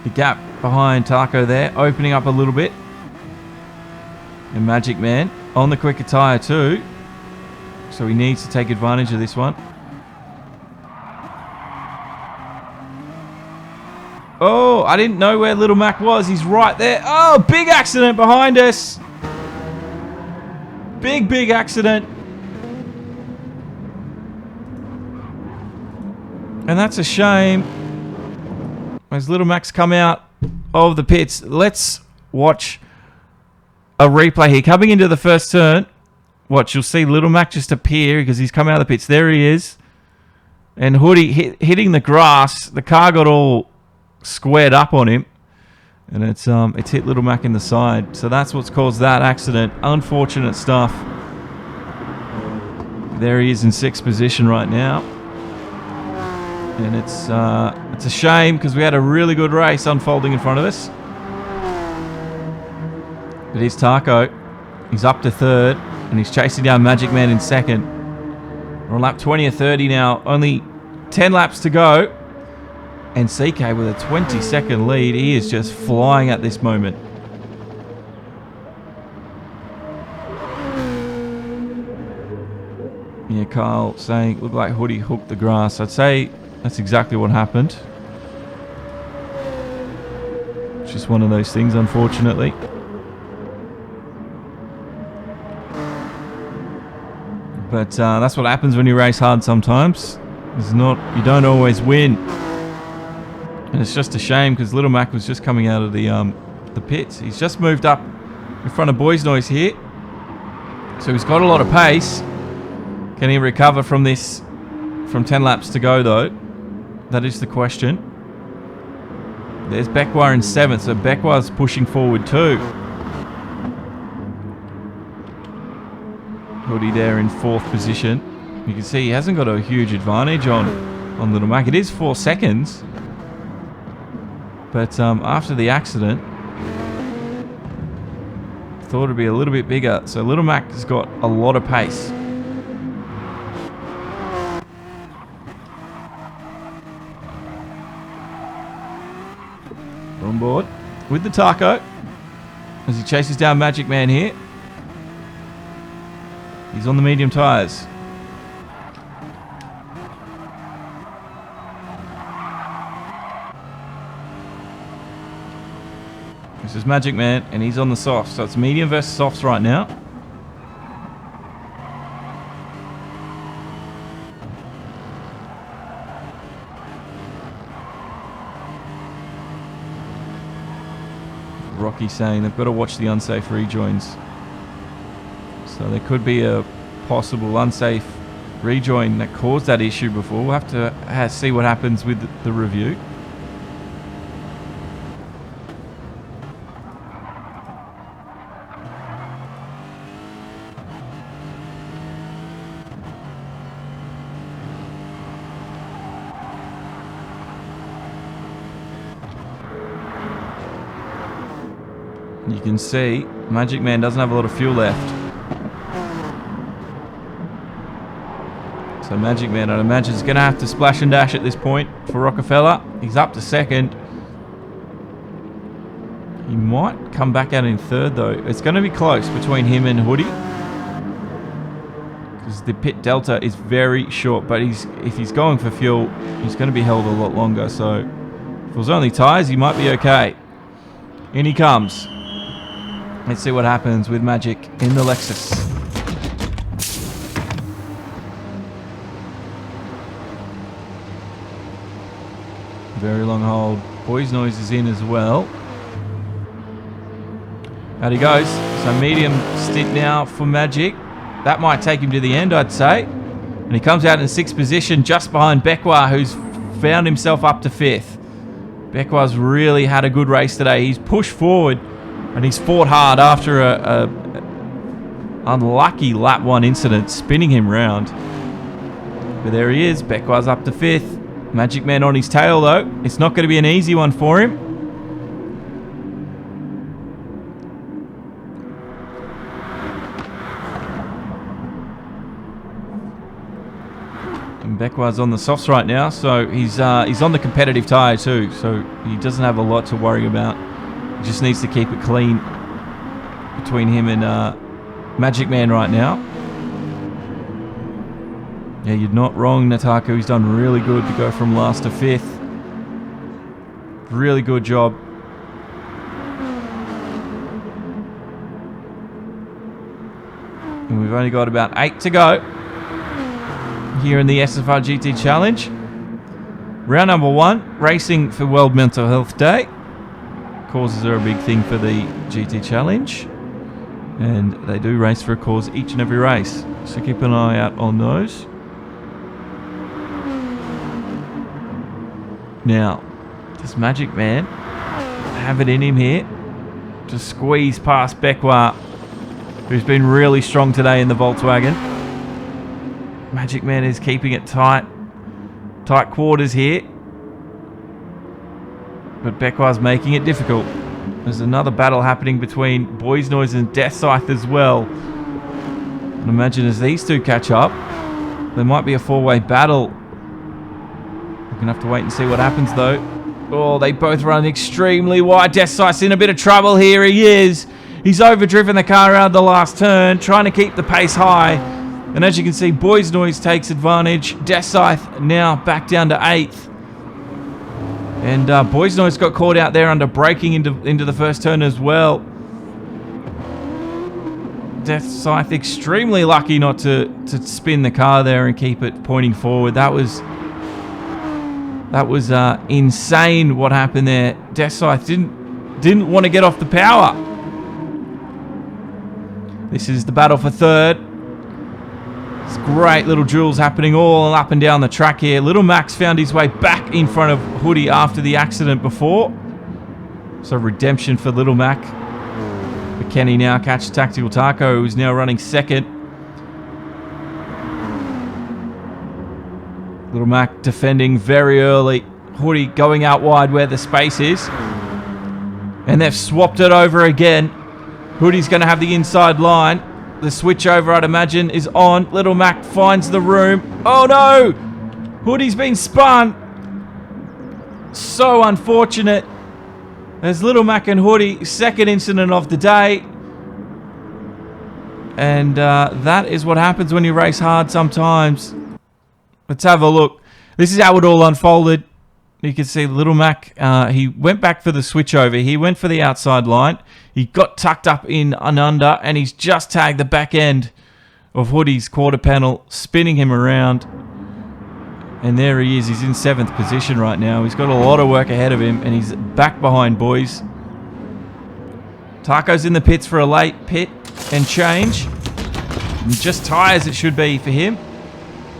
Speaker 1: The gap behind Taco there, opening up a little bit. And Magic Man on the quicker tyre too. So he needs to take advantage of this one. Oh, I didn't know where Little Mac was. He's right there. Oh, big accident behind us. Big accident. And that's a shame. As Little Mac's come out of the pits. Let's watch a replay here. Coming into the first turn. Watch, you'll see Little Mac just appear because he's come out of the pits. There he is. And Hoodie hitting the grass. The car got all squared up on him. And it's hit Little Mac in the side. So that's what's caused that accident. Unfortunate stuff. There he is in 6th position right now. And it's a shame because we had a really good race unfolding in front of us. But here's Taco. He's up to 3rd. And he's chasing down Magic Man in 2nd. We're on lap 20 or 30 now. Only 10 laps to go. And CK with a 20-second lead. He is just flying at this moment. Yeah, Kyle saying, looked like Hoodie hooked the grass. I'd say that's exactly what happened. It's just one of those things, unfortunately. But that's what happens when you race hard sometimes. You don't always win. And it's just a shame because Little Mac was just coming out of the pits. He's just moved up in front of Boys Noise here. So he's got a lot of pace. Can he recover from this from 10 laps to go though? That is the question. There's Beckwar in 7th, so Beckwar's pushing forward too. Hoodie there in 4th position. You can see he hasn't got a huge advantage on Little Mac. It is 4 seconds. But after the accident, thought it'd be a little bit bigger. So Little Mac has got a lot of pace. On board with the Taco as he chases down Magic Man here. He's on the medium tyres. This is Magic Man, and he's on the softs. So it's medium versus softs right now. Rocky's saying they've got to watch the unsafe rejoins. So there could be a possible unsafe rejoin that caused that issue before. We'll have to see what happens with the review. You can see Magic Man doesn't have a lot of fuel left. So Magic Man, I'd imagine, is going to have to splash and dash at this point for Rockefeller. He's up to second. He might come back out in third, though. It's going to be close between him and Hoodie, because the pit delta is very short. But if he's going for fuel, he's going to be held a lot longer. So if it was only tyres, he might be okay. In he comes. Let's see what happens with Magic in the Lexus. Very long hold. Boys Noise is in as well. Out he goes. So medium stint now for Magic. That might take him to the end, I'd say. And he comes out in 6th position just behind Becquois, who's found himself up to 5th. Becquois really had a good race today. He's pushed forward. And he's fought hard after a unlucky lap 1 incident, spinning him round. But there he is. Becquois up to 5th. Magic Man on his tail, though. It's not going to be an easy one for him. And Becquois on the softs right now, so he's on the competitive tyre too, so he doesn't have a lot to worry about. Just needs to keep it clean between him and Magic Man right now. Yeah, you're not wrong, Natako. He's done really good to go from last to 5th. Really good job. And we've only got about 8 to go here in the SFR GT Challenge. Round number 1, racing for World Mental Health Day. Causes are a big thing for the GT Challenge, and they do race for a cause each and every race, so keep an eye out on those. Now, does Magic Man have it in him here to squeeze past Becquois, who's been really strong today in the Volkswagen? Magic Man is keeping it tight quarters here. But Becquois making it difficult. There's another battle happening between Boys Noise and Death Scythe as well. And imagine as these two catch up, there might be a 4-way battle. We're going to have to wait and see what happens though. Oh, they both run extremely wide. Death Scythe's in a bit of trouble here. He is. He's overdriven the car out of the last turn, trying to keep the pace high. And as you can see, Boys Noise takes advantage. Death Scythe now back down to 8th. And Boys Noise got caught out there under braking into the first turn as well. Death Scythe extremely lucky not to spin the car there and keep it pointing forward. That was insane what happened there. Death Scythe didn't want to get off the power. This is the battle for 3rd. It's great little duels happening all up and down the track here. Little Max found his way back in front of Hoodie after the accident before. So redemption for Little Mac. But Kenny now catches Tactical Taco, who's now running 2nd. Little Mac defending very early. Hoodie going out wide where the space is. And they've swapped it over again. Hoodie's going to have the inside line. The switch over, I'd imagine, is on. Little Mac finds the room. Oh no! Hoodie's been spun. So unfortunate. There's Little Mac and Hoodie, 2nd incident of the day. And that is what happens when you race hard sometimes. Let's have a look. This is how it all unfolded. You can see Little Mac, he went back for the switch over. He went for the outside line. He got tucked up in and under, and he's just tagged the back end of Hoodie's quarter panel, spinning him around. And there he is. He's in 7th position right now. He's got a lot of work ahead of him, and he's back behind Boys. Taco's in the pits for a late pit and change. And just tyres it should be for him.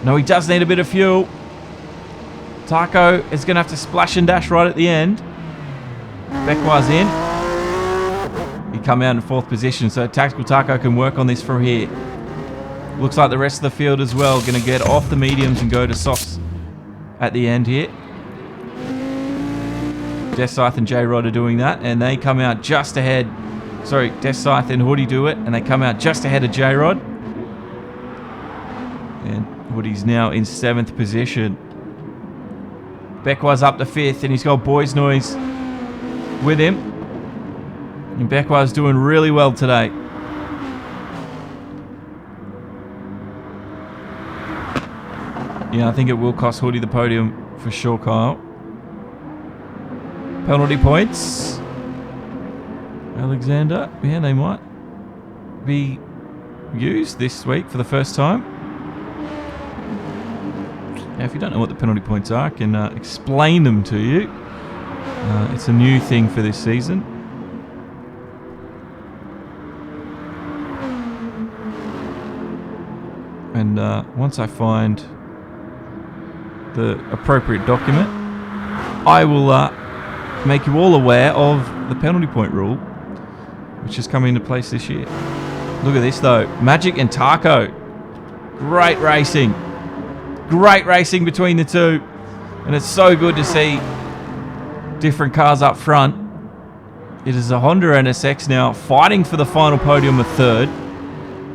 Speaker 1: No, he does need a bit of fuel. Taco is going to have to splash and dash right at the end. Becquar's in. He come out in 4th position, so Tactical Taco can work on this from here. Looks like the rest of the field as well going to get off the mediums and go to softs at the end here. Death Scythe and J-Rod are doing that, and they come out just ahead. Sorry, Death Scythe and Hoodie do it, and they come out just ahead of J-Rod. And Hoodie's now in 7th position. Becquar's up to 5th, and he's got Boys Noise with him. And Becquar's doing really well today. Yeah, I think it will cost Hoodie the podium for sure, Kyle. Penalty points. Alexander. Yeah, they might be used this week for the first time. Now, if you don't know what the penalty points are, I can explain them to you. It's a new thing for this season. And once I find the appropriate document, I will make you all aware of the penalty point rule, which is coming into place this year. Look at this though, Magic and Taco. Great racing. Great racing between the two. And it's so good to see different cars up front. It is a Honda NSX now fighting for the final podium of 3rd.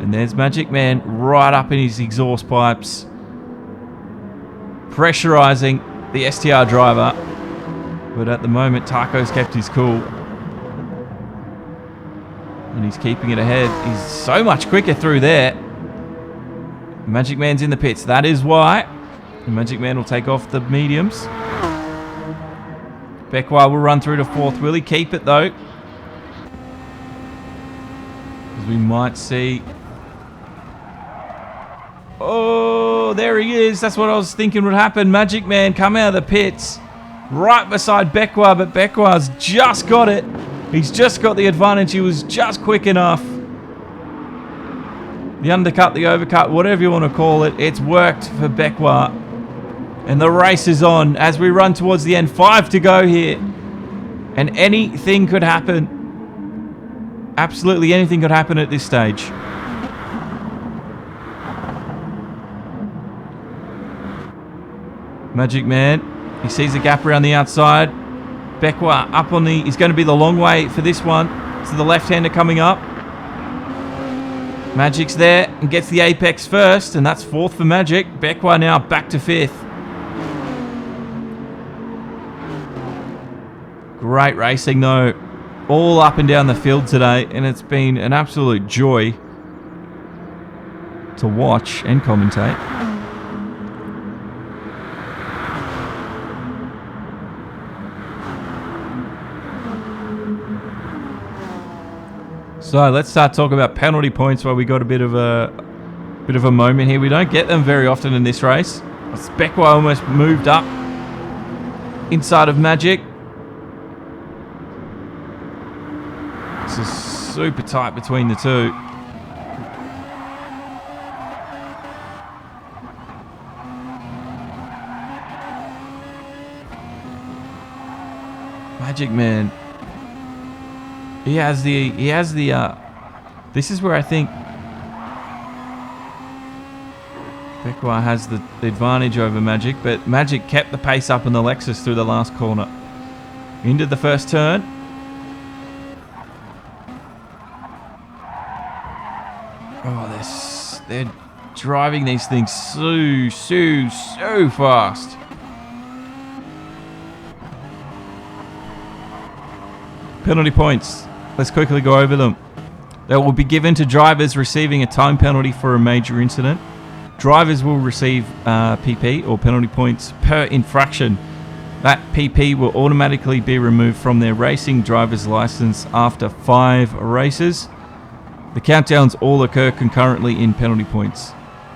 Speaker 1: And there's Magic Man right up in his exhaust pipes, pressurizing the STR driver. But at the moment, Taco's kept his cool. And he's keeping it ahead. He's so much quicker through there. Magic Man's in the pits. That is why. The Magic Man will take off the mediums. Becquar will run through to 4th. Will he keep it though? Because we might see... Oh, there he is. That's what I was thinking would happen. Magic Man come out of the pits right beside Becquar, but Becquar's just got it. He's just got the advantage. He was just quick enough. The undercut, the overcut, whatever you want to call it, it's worked for Becquar. And the race is on as we run towards the end. 5 to go here. And anything could happen. Absolutely anything could happen at this stage. Magic Man, he sees a gap around the outside. Becquar up on the... He's going to be the long way for this one. So the left-hander coming up. Magic's there and gets the apex first, and that's 4th for Magic. Becquar now back to 5th. Great racing though. All up and down the field today, and it's been an absolute joy to watch and commentate. So let's start talking about penalty points while we got a bit of a moment here. We don't get them very often in this race. Becquar almost moved up inside of Magic. This is super tight between the two. Magic Man. He has the, this is where I think Becquar has the advantage over Magic, but Magic kept the pace up in the Lexus through the last corner. Into the first turn. Oh, they're driving these things so fast. Penalty points. Let's quickly go over them. They will be given to drivers receiving a time penalty for a major incident. Drivers will receive PP or penalty points per infraction. That PP will automatically be removed from their racing driver's license after 5 races. The countdowns all occur concurrently in penalty points.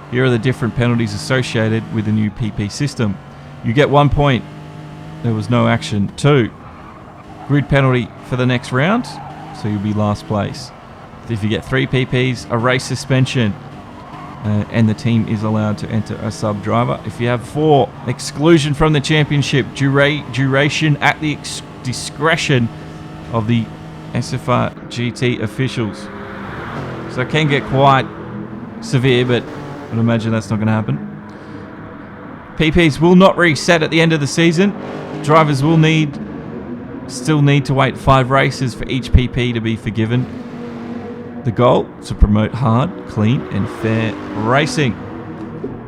Speaker 1: Here are the different penalties associated with the new PP system. You get 1 point. There was no action. 2. Grid penalty for the next round. So you'll be last place. If you get 3 PPs, a race suspension. And the team is allowed to enter a sub driver. If you have 4, exclusion from the championship, duration at the discretion of the SFR GT officials. So it can get quite severe, but I'd imagine that's not going to happen. PPs will not reset at the end of the season. Drivers will still need to wait 5 races for each PP to be forgiven. The goal, to promote hard, clean and fair racing.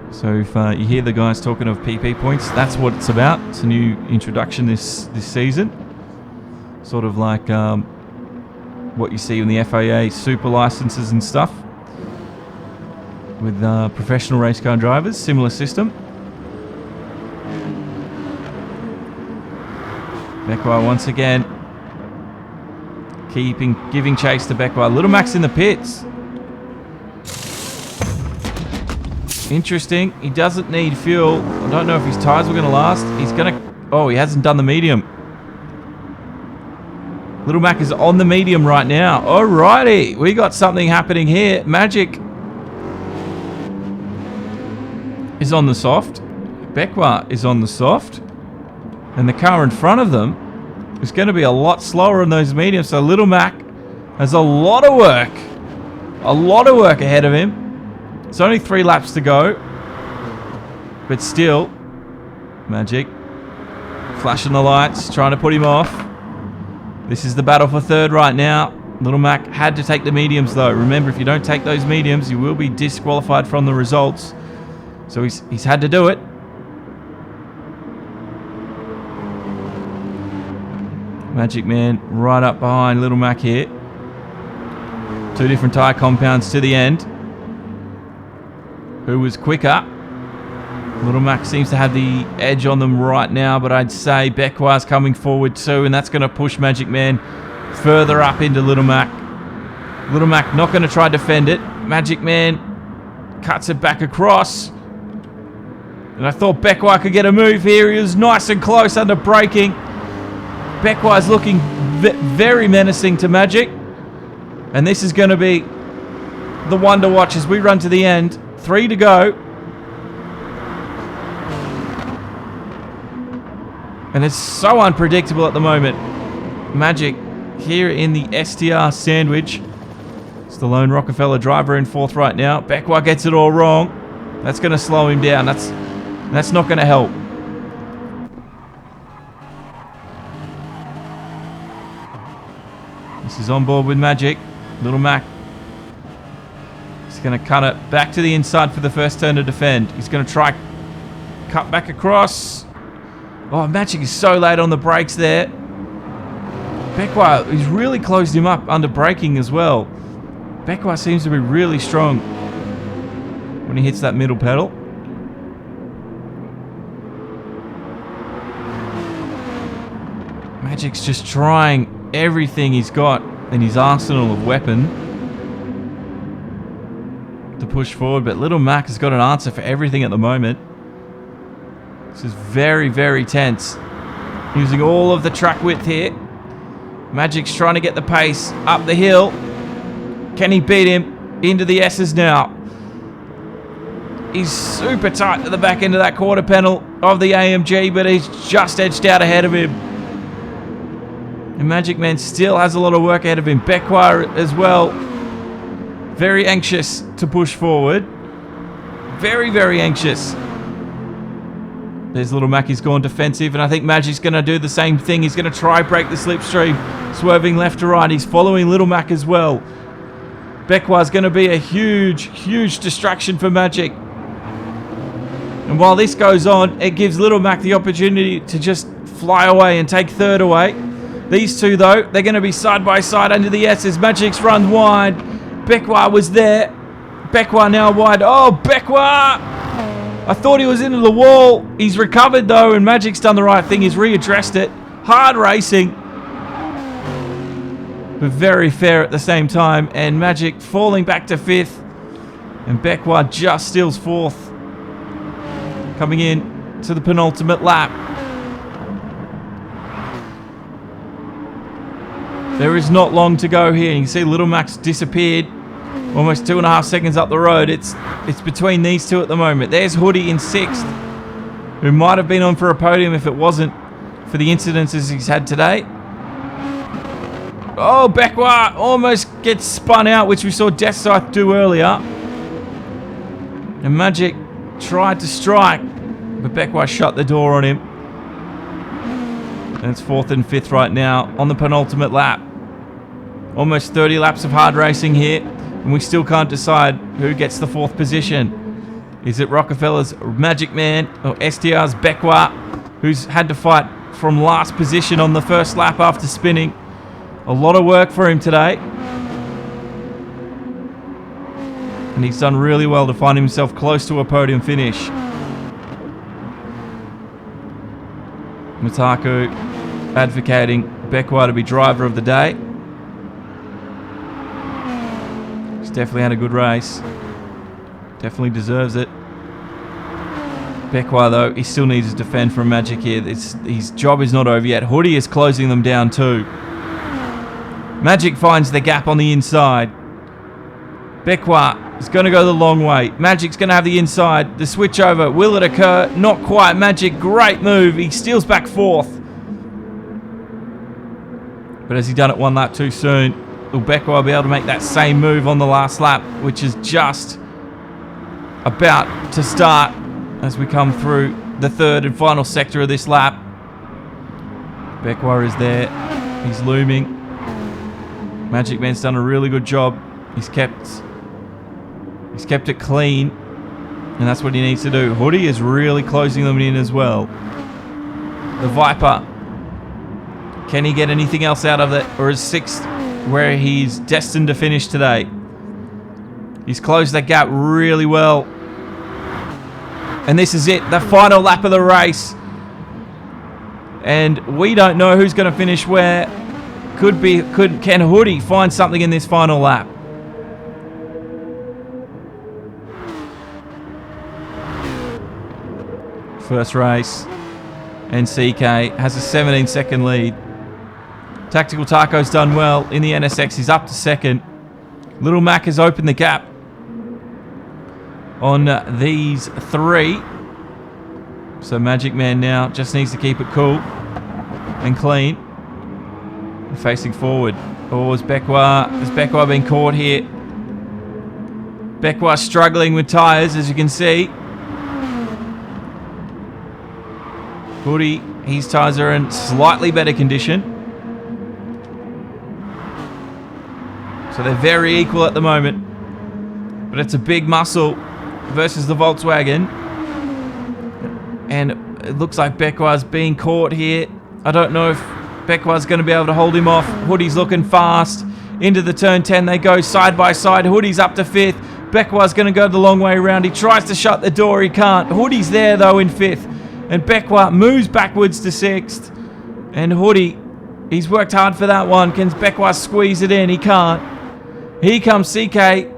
Speaker 1: So if you hear the guys talking of PP points, that's what it's about. It's a new introduction this season. Sort of like what you see in the FIA super licenses and stuff. With professional race car drivers, similar system. Beckwar once again. Giving chase to Beckwar. Little Mac's in the pits. Interesting. He doesn't need fuel. I don't know if his tyres were going to last. He's going to... Oh, he hasn't done the medium. Little Mac is on the medium right now. Alrighty. We got something happening here. Magic is on the soft. Beckwar is on the soft. And the car in front of them is going to be a lot slower in those mediums. So Little Mac has a lot of work. A lot of work ahead of him. It's only 3 laps to go. But still, Magic flashing the lights, trying to put him off. This is the battle for third right now. Little Mac had to take the mediums though. Remember, if you don't take those mediums, you will be disqualified from the results. So he's had to do it. Magic Man right up behind Little Mac here. 2 different tyre compounds to the end. Who was quicker? Little Mac seems to have the edge on them right now, but I'd say Beckwar's coming forward too, and that's going to push Magic Man further up into Little Mac. Little Mac not going to try to defend it. Magic Man cuts it back across. And I thought Beckwar could get a move here. He was nice and close under braking. Beckwar's looking very menacing to Magic. And this is going to be the one to watch as we run to the end. 3 to go. And it's so unpredictable at the moment. Magic here in the STR sandwich. It's the lone Rockefeller driver in 4th right now. Beckwar gets it all wrong. That's going to slow him down. That's not going to help. This is on board with Magic. Little Mac. He's going to cut it back to the inside for the first turn to defend. He's going to try cut back across. Oh, Magic is so late on the brakes there. Beckwar, he's really closed him up under braking as well. Beckwar seems to be really strong when he hits that middle pedal. Magic's just trying everything he's got in his arsenal of weapon to push forward, but Little Mac has got an answer for everything at the moment. This is very, very tense. Using all of the track width here. Magic's trying to get the pace up the hill. Can he beat him into the S's now? He's super tight to the back end of that quarter panel of the AMG, but he's just edged out ahead of him. And Magic Man still has a lot of work ahead of him. Beckwar as well. Very anxious to push forward. Very, very anxious. There's Little Mac, he's gone defensive, and I think Magic's going to do the same thing. He's going to try break the slipstream, swerving left to right. He's following Little Mac as well. Beckwar's going to be a huge, huge distraction for Magic. And while this goes on, it gives Little Mac the opportunity to just fly away and take third away. These two, though, they're going to be side by side under the S's. Magic's run wide. Beckwar was there. Beckwar now wide. Oh, Beckwar! I thought he was into the wall. He's recovered, though, and Magic's done the right thing. He's readdressed it. Hard racing, but very fair at the same time. And Magic falling back to 5th. And Beckwar just steals 4th. Coming in to the penultimate lap. There is not long to go here. You can see Little Max disappeared almost 2.5 seconds up the road. It's between these two at the moment. There's Hoodie in 6th, who might have been on for a podium if it wasn't for the incidences he's had today. Oh, Becwa almost gets spun out, which we saw Death Scythe do earlier. And Magic tried to strike, but Becwa shut the door on him. And it's 4th and 5th right now on the penultimate lap. Almost 30 laps of hard racing here, and we still can't decide who gets the 4th position. Is it Rockefeller's Magic Man or STR's Becwa, who's had to fight from last position on the first lap after spinning? A lot of work for him today. And he's done really well to find himself close to a podium finish. Mitaku advocating Becwa to be driver of the day. He's definitely had a good race. Definitely deserves it. Becwa, though, he still needs to defend from Magic here. His job is not over yet. Hoodie is closing them down too. Magic finds the gap on the inside. Becwa is going to go the long way. Magic's going to have the inside. The switch over, will it occur? Not quite. Magic, great move. He steals back 4th. But has he done it 1 lap too soon? Will Becwa be able to make that same move on the last lap, which is just about to start as we come through the 3rd and final sector of this lap? Becwa is there. He's looming. Magic Man's done a really good job. He's kept it clean, and that's what he needs to do. Hoodie is really closing them in as well. The Viper, can he get anything else out of it, or is 6th where he's destined to finish today? He's closed that gap really well, and this is it, the final lap of the race, and we don't know who's going to finish where. Can Hoodie find something in this final lap? First race, and CK has a 17-second lead. Tactical Taco's done well in the NSX. He's up to 2nd. Little Mac has opened the gap on these 3. So Magic Man now just needs to keep it cool and clean. Facing forward. Oh, has Becwa been caught here? Becwa struggling with tyres, as you can see. Hoodie, his tyres are in slightly better condition. So they're very equal at the moment. But it's a big muscle versus the Volkswagen. And it looks like Becwa's being caught here. I don't know if Becwa's going to be able to hold him off. Hoodie's looking fast. Into the turn 10 they go side by side. Hoodie's up to 5th. Becwa's going to go the long way around. He tries to shut the door. He can't. Hoodie's there though in 5th. And Becwa moves backwards to 6th. And Hoodie, he's worked hard for that one. Can Becwa squeeze it in? He can't. Here comes CK.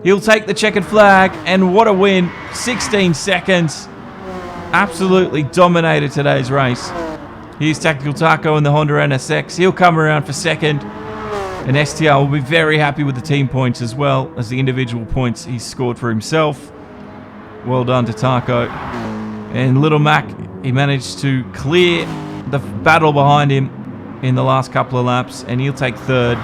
Speaker 1: He'll take the checkered flag. And what a win. 16 seconds. Absolutely dominated today's race. Here's Tactical Taco in the Honda NSX. He'll come around for 2nd. And STR will be very happy with the team points as well as the individual points he's scored for himself. Well done to Taco. And Little Mac, he managed to clear the battle behind him in the last couple of laps. And he'll take 3rd.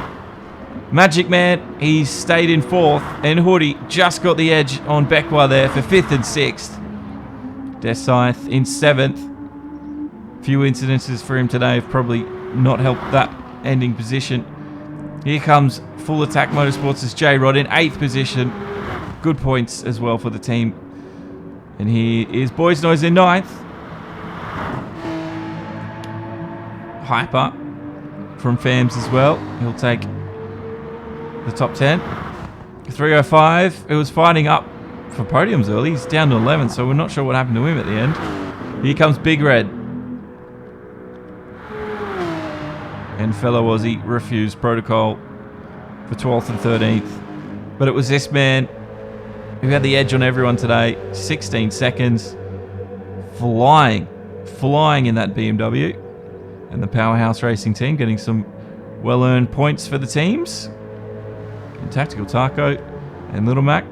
Speaker 1: Magic Man, he stayed in 4th. And Hoodie just got the edge on Becwa there for 5th and 6th. Death Scythe in 7th. Few incidences for him today have probably not helped that ending position. Here comes Full Attack Motorsports' J-Rod in 8th position. Good points as well for the team. And here is Boys Noise in 9th. Hyper from Fams as well. He'll take the top 10. 305, it was fighting up for podiums early. He's down to 11th, so we're not sure what happened to him at the end. Here comes Big Red. And fellow Aussie refused protocol for 12th and 13th. But it was this man who had the edge on everyone today. 16 seconds. Flying in that BMW. And the Powerhouse Racing team getting some Well-earned points for the teams. And Tactical Taco and Little Mac,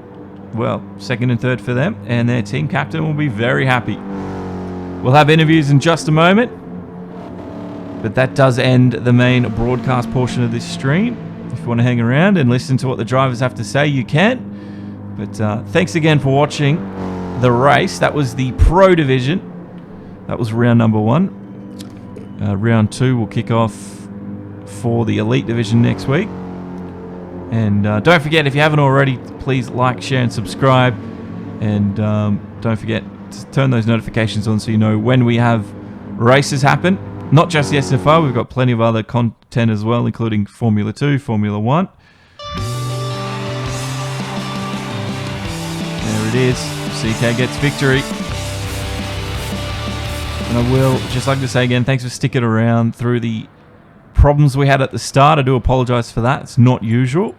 Speaker 1: well, second and third for them. And their team captain will be very happy. We'll have interviews in just a moment. But that does end the main broadcast portion of this stream. If you want to hang around and listen to what the drivers have to say, you can. But thanks again for watching the race. That was the Pro Division. That was round number 1. Round 2 will kick off for the Elite Division next week. And don't forget, if you haven't already, please like, share and subscribe. And don't forget to turn those notifications on so you know when we have races happen. Not just the SFR, we've got plenty of other content as well, including Formula 2, Formula 1. There it is. CK gets victory. And I will just like to say again, thanks for sticking around through the problems we had at the start. I do apologise for that. It's not usual.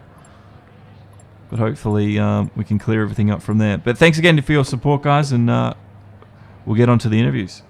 Speaker 1: But hopefully we can clear everything up from there. But thanks again for your support, guys, and we'll get on to the interviews.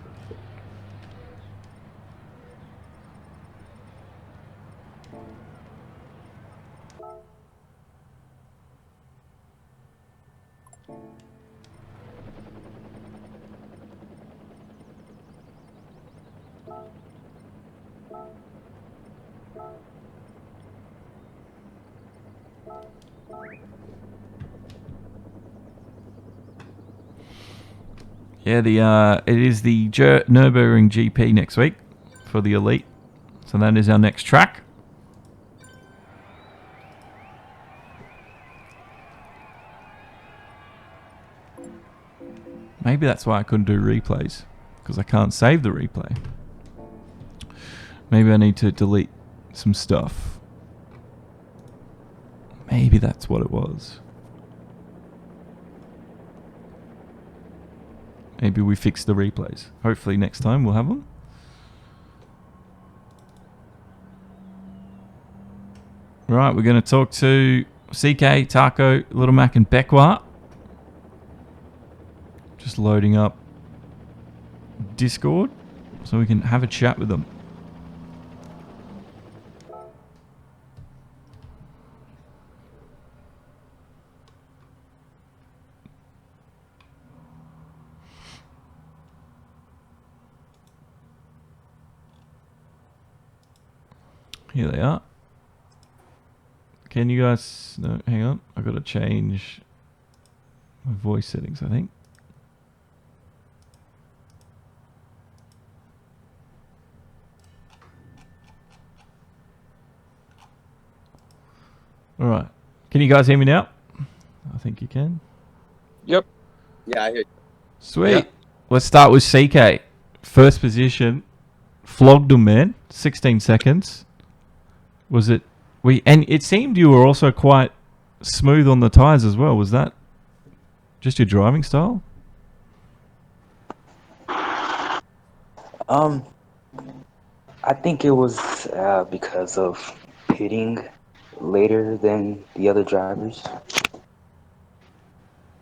Speaker 1: Yeah, it is the Nürburgring GP next week for the Elite. So that is our next track. Maybe that's why I couldn't do replays, because I can't save the replay. Maybe I need to delete some stuff. Maybe that's what it was. Maybe we fix the replays. Hopefully next time we'll have them. Right, we're going to talk to CK, Taco, Little Mac and Bekwa. Just loading up Discord so we can have a chat with them. Here they are. Can you guys... No, hang on. I've got to change my voice settings, I think. Alright. Can you guys hear me now? I think you can.
Speaker 2: Yep. Yeah, I hear you.
Speaker 1: Sweet.
Speaker 2: Yeah.
Speaker 1: Let's start with CK. First position. Flogged him, man. 16 seconds. Was it... And it seemed you were also quite smooth on the tyres as well. Was that just your driving style?
Speaker 3: I think it was because of pitting later than the other drivers.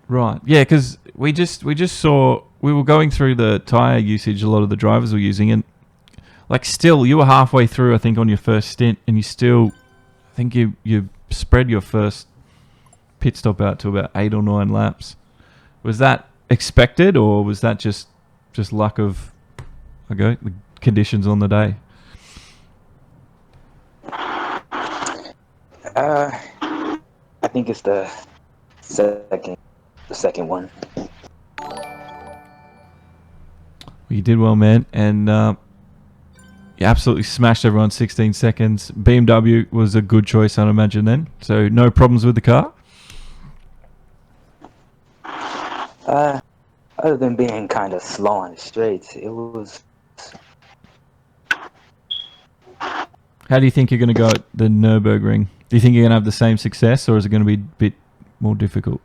Speaker 1: Right. Yeah, because we just saw... We were going through the tyre usage a lot of the drivers were using, and like still, you were halfway through, I think, on your first stint, and you still... I think you spread your first pit stop out to about 8 or 9 laps. Was that expected, or was that just luck of the conditions on the day?
Speaker 3: I think it's the second one.
Speaker 1: Well, you did well, man, and you absolutely smashed everyone 16 seconds. BMW was a good choice, I'd imagine, then. So no problems with the car?
Speaker 3: Other than being kind of slow on the straights, it was...
Speaker 1: How do you think you're going to go at the Nürburgring? Do you think you're going to have the same success, or is it going to be a bit more difficult?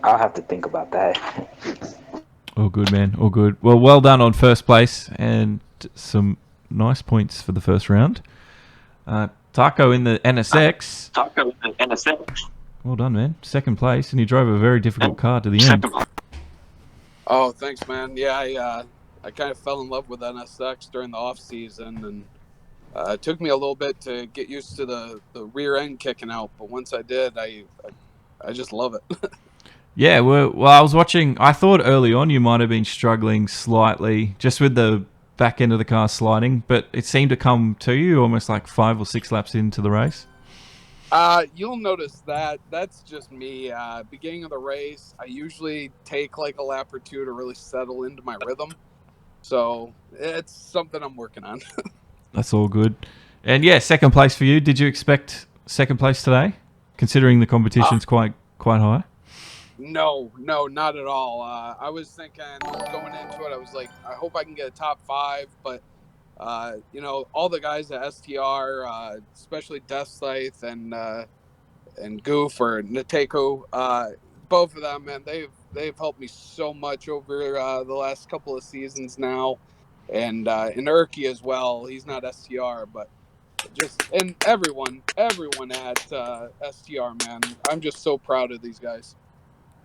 Speaker 3: I'll have to think about that.
Speaker 1: All good, man. All good. Well done on first place and some nice points for the first round. Taco in the NSX. Well done, man. Second place, and you drove a very difficult car to the end.
Speaker 2: Oh, thanks, man. Yeah, I kind of fell in love with NSX during the off season, and it took me a little bit to get used to the rear end kicking out, but once I did, I just love it.
Speaker 1: Yeah, well, I was watching. I thought early on you might have been struggling slightly just with the back end of the car sliding, but it seemed to come to you almost like 5 or 6 laps into the race.
Speaker 2: You'll notice that that's just me. Beginning of the race, I usually take like a lap or two to really settle into my rhythm. So it's something I'm working on.
Speaker 1: That's all good. And yeah, second place for you. Did you expect second place today, considering the competition's quite high?
Speaker 2: No, not at all. I was thinking going into it, I was like, I hope I can get a top 5, but all the guys at STR, especially Death Scythe and Goof or Nateko, both of them, man, they've helped me so much over the last couple of seasons now, and Erky as well. He's not STR, but and everyone at STR, man, I'm just so proud of these guys.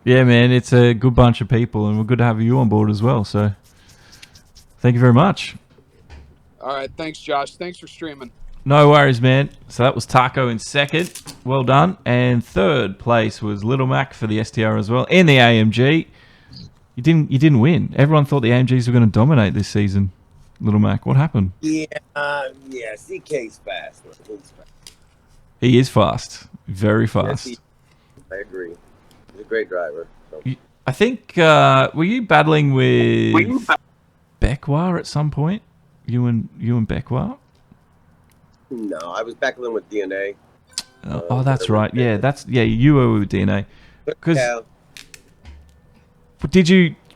Speaker 1: Yeah, man, it's a good bunch of people, and we're good to have you on board as well. So, thank you very much.
Speaker 2: All right, thanks, Josh. Thanks for streaming.
Speaker 1: No worries, man. So that was Taco in second. Well done. And third place was Little Mac for the STR as well. In the AMG, you didn't win. Everyone thought the AMGs were going to dominate this season. Little Mac, what happened?
Speaker 4: Yeah, CK's fast. He's fast.
Speaker 1: He is fast, very fast.
Speaker 4: Yes, I agree. He's a great driver. So.
Speaker 1: I think were you battling with Beckwar at some point? You and Beckwar?
Speaker 4: No, I was battling with DNA.
Speaker 1: Oh, that's right. Yeah, you were with DNA. Because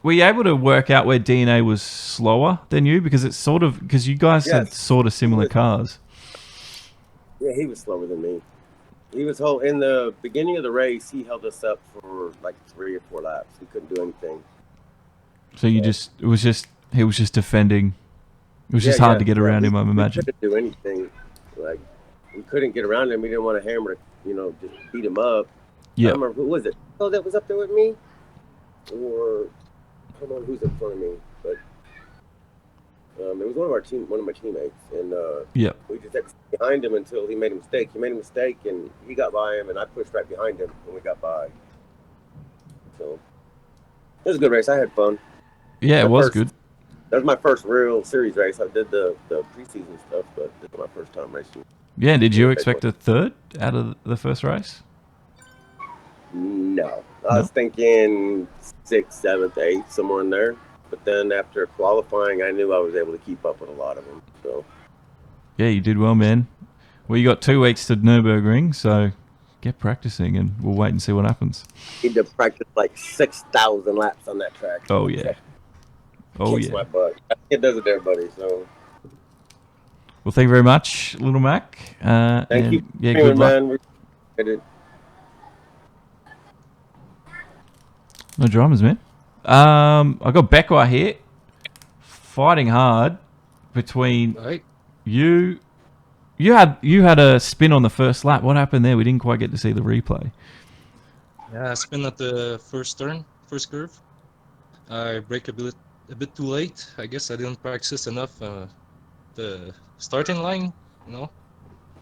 Speaker 1: were you able to work out where DNA was slower than you? Because it's because you guys had sort of similar cars.
Speaker 4: Yeah, he was slower than me. He was in the beginning of the race. He held us up for like 3 or 4 laps. He couldn't do anything.
Speaker 1: So he was just defending. It was just hard to get around him, I imagine.
Speaker 4: We couldn't do anything. Like we couldn't get around him. We didn't want to hammer, just beat him up.
Speaker 1: Yeah.
Speaker 4: I remember, who was it? Oh, that was up there with me, or come on, who's in front of me? But it was one of my teammates, and we just had to stay behind him until he made a mistake. He made a mistake, and he got by him, and I pushed right behind him, and we got by. So it was a good race. I had fun.
Speaker 1: Yeah, it was good.
Speaker 4: That was my first real series race. I did the preseason stuff, but this was my first time racing.
Speaker 1: Yeah, did you expect a third out of the first race?
Speaker 4: No. I was thinking 6th, 7th, 8th, somewhere in there. But then after qualifying, I knew I was able to keep up with a lot of them. So.
Speaker 1: Yeah, you did well, man. Well, you got 2 weeks to Nürburgring, so get practicing, and we'll wait and see what happens.
Speaker 4: Need to practice like 6,000 laps on that track.
Speaker 1: Oh, yeah.
Speaker 4: Kicks my butt. It does it there, buddy. So.
Speaker 1: Well, thank you very much, Little Mac.
Speaker 4: Thank you.
Speaker 1: Yeah, good luck.
Speaker 4: Man.
Speaker 1: No dramas, man. I got Beckwar here, fighting hard between you. You had a spin on the first lap. What happened there? We didn't quite get to see the replay.
Speaker 5: Yeah, I spin at the first curve. I brake a bit too late. I guess I didn't practice enough. The starting line,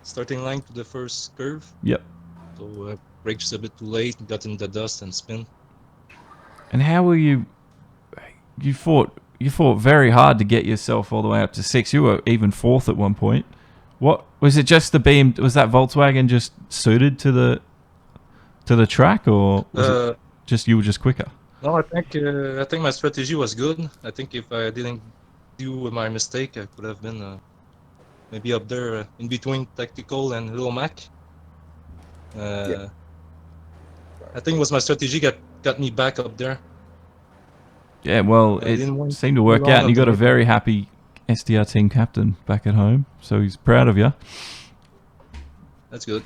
Speaker 5: starting line to the first curve.
Speaker 1: Yep.
Speaker 5: So braked just a bit too late, got in the dust and spin.
Speaker 1: And how were you? You fought very hard to get yourself all the way up to 6. You were even 4th at one point. What was it? Just the beam? Was that Volkswagen just suited to the track, or was it just you were just quicker?
Speaker 5: No, I think my strategy was good. I think if I didn't do my mistake, I could have been maybe up there in between Tactical and Little Mac. I think it was my strategy got me back up there.
Speaker 1: Yeah, well, it seemed to work out, and you got a very happy STR team captain back at home, so he's proud of you.
Speaker 5: That's good.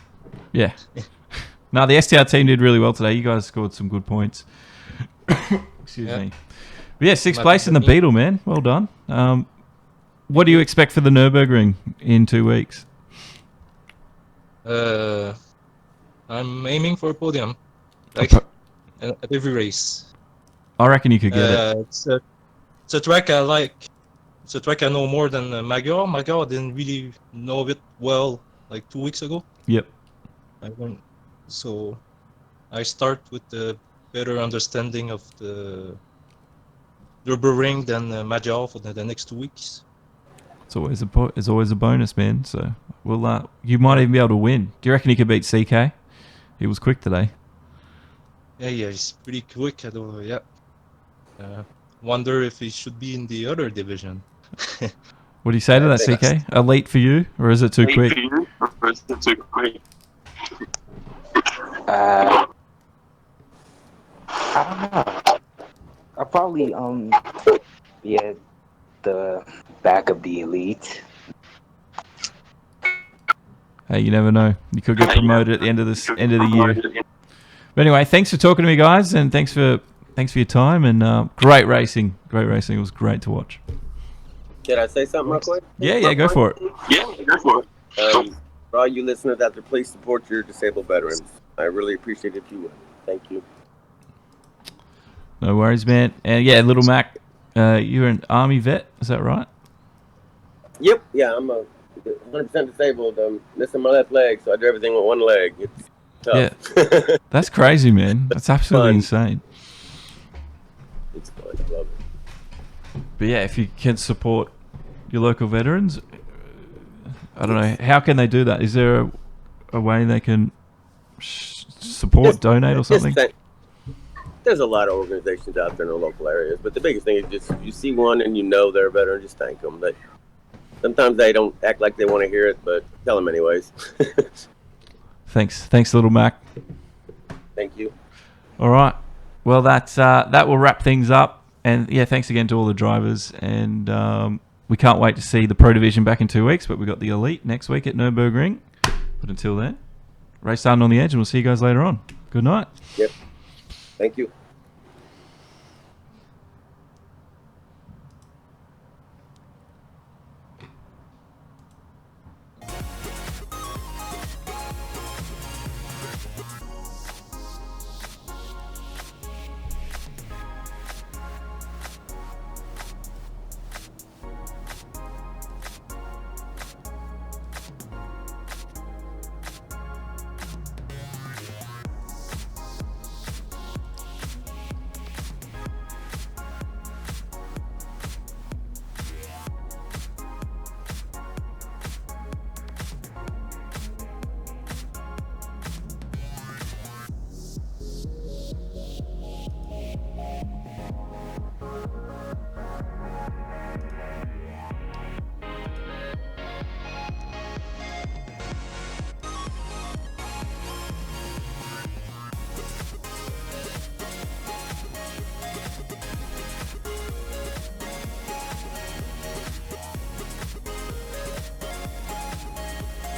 Speaker 1: Yeah. No, the STR team did really well today. You guys scored some good points. Excuse me. But yeah, 6th place in the Beetle, man. Well done. What do you expect for the Nürburgring in 2 weeks?
Speaker 5: I'm aiming for a podium, at every race.
Speaker 1: I reckon you could get it.
Speaker 5: It's a track I like. It's a track I know more than Maggiore. Maggiore, I didn't really know it well like 2 weeks ago.
Speaker 1: Yep.
Speaker 5: So I start with a better understanding of the Ring than Maggiore for the next 2 weeks.
Speaker 1: It's always a bonus, man. So you might even be able to win. Do you reckon he could beat CK? He was quick today.
Speaker 5: Yeah, he's pretty quick. Wonder if he should be in the other division.
Speaker 1: What do you say to that, CK? Elite for you, or is it too quick?
Speaker 3: I don't know. I'll probably be at the back of the elite.
Speaker 1: Hey, you never know. You could get promoted at the end of the year. But anyway, thanks for talking to me, guys, and thanks for your time, and great racing. Great racing. It was great to watch.
Speaker 4: Can I say something real quick?
Speaker 1: Yeah, go for it.
Speaker 4: For all you listeners out there, please support your disabled veterans. I really appreciate it if you would. Thank you.
Speaker 1: No worries, man. And yeah, Little Mac, you're an Army vet, is that right?
Speaker 4: Yep. Yeah, I'm 100% disabled. I'm missing my left leg, so I do everything with one leg. It's tough.
Speaker 1: Yeah. That's crazy, man. That's absolutely insane.
Speaker 4: It's fun. I love it.
Speaker 1: But yeah, if you can support your local veterans, I don't know, how can they do that? Is there a way they can support, donate or something?
Speaker 4: There's a lot of organizations out there in the local areas, but the biggest thing is just you see one and you know they're a veteran, just thank them. But sometimes they don't act like they want to hear it, but tell them anyways.
Speaker 1: Thanks, Little Mac.
Speaker 4: Thank you.
Speaker 1: All right. Well, that will wrap things up. And yeah, thanks again to all the drivers. And we can't wait to see the Pro Division back in 2 weeks, but we've got the Elite next week at Nürburgring. But until then, race starting on the edge, and we'll see you guys later on. Good night.
Speaker 4: Yep. Thank you.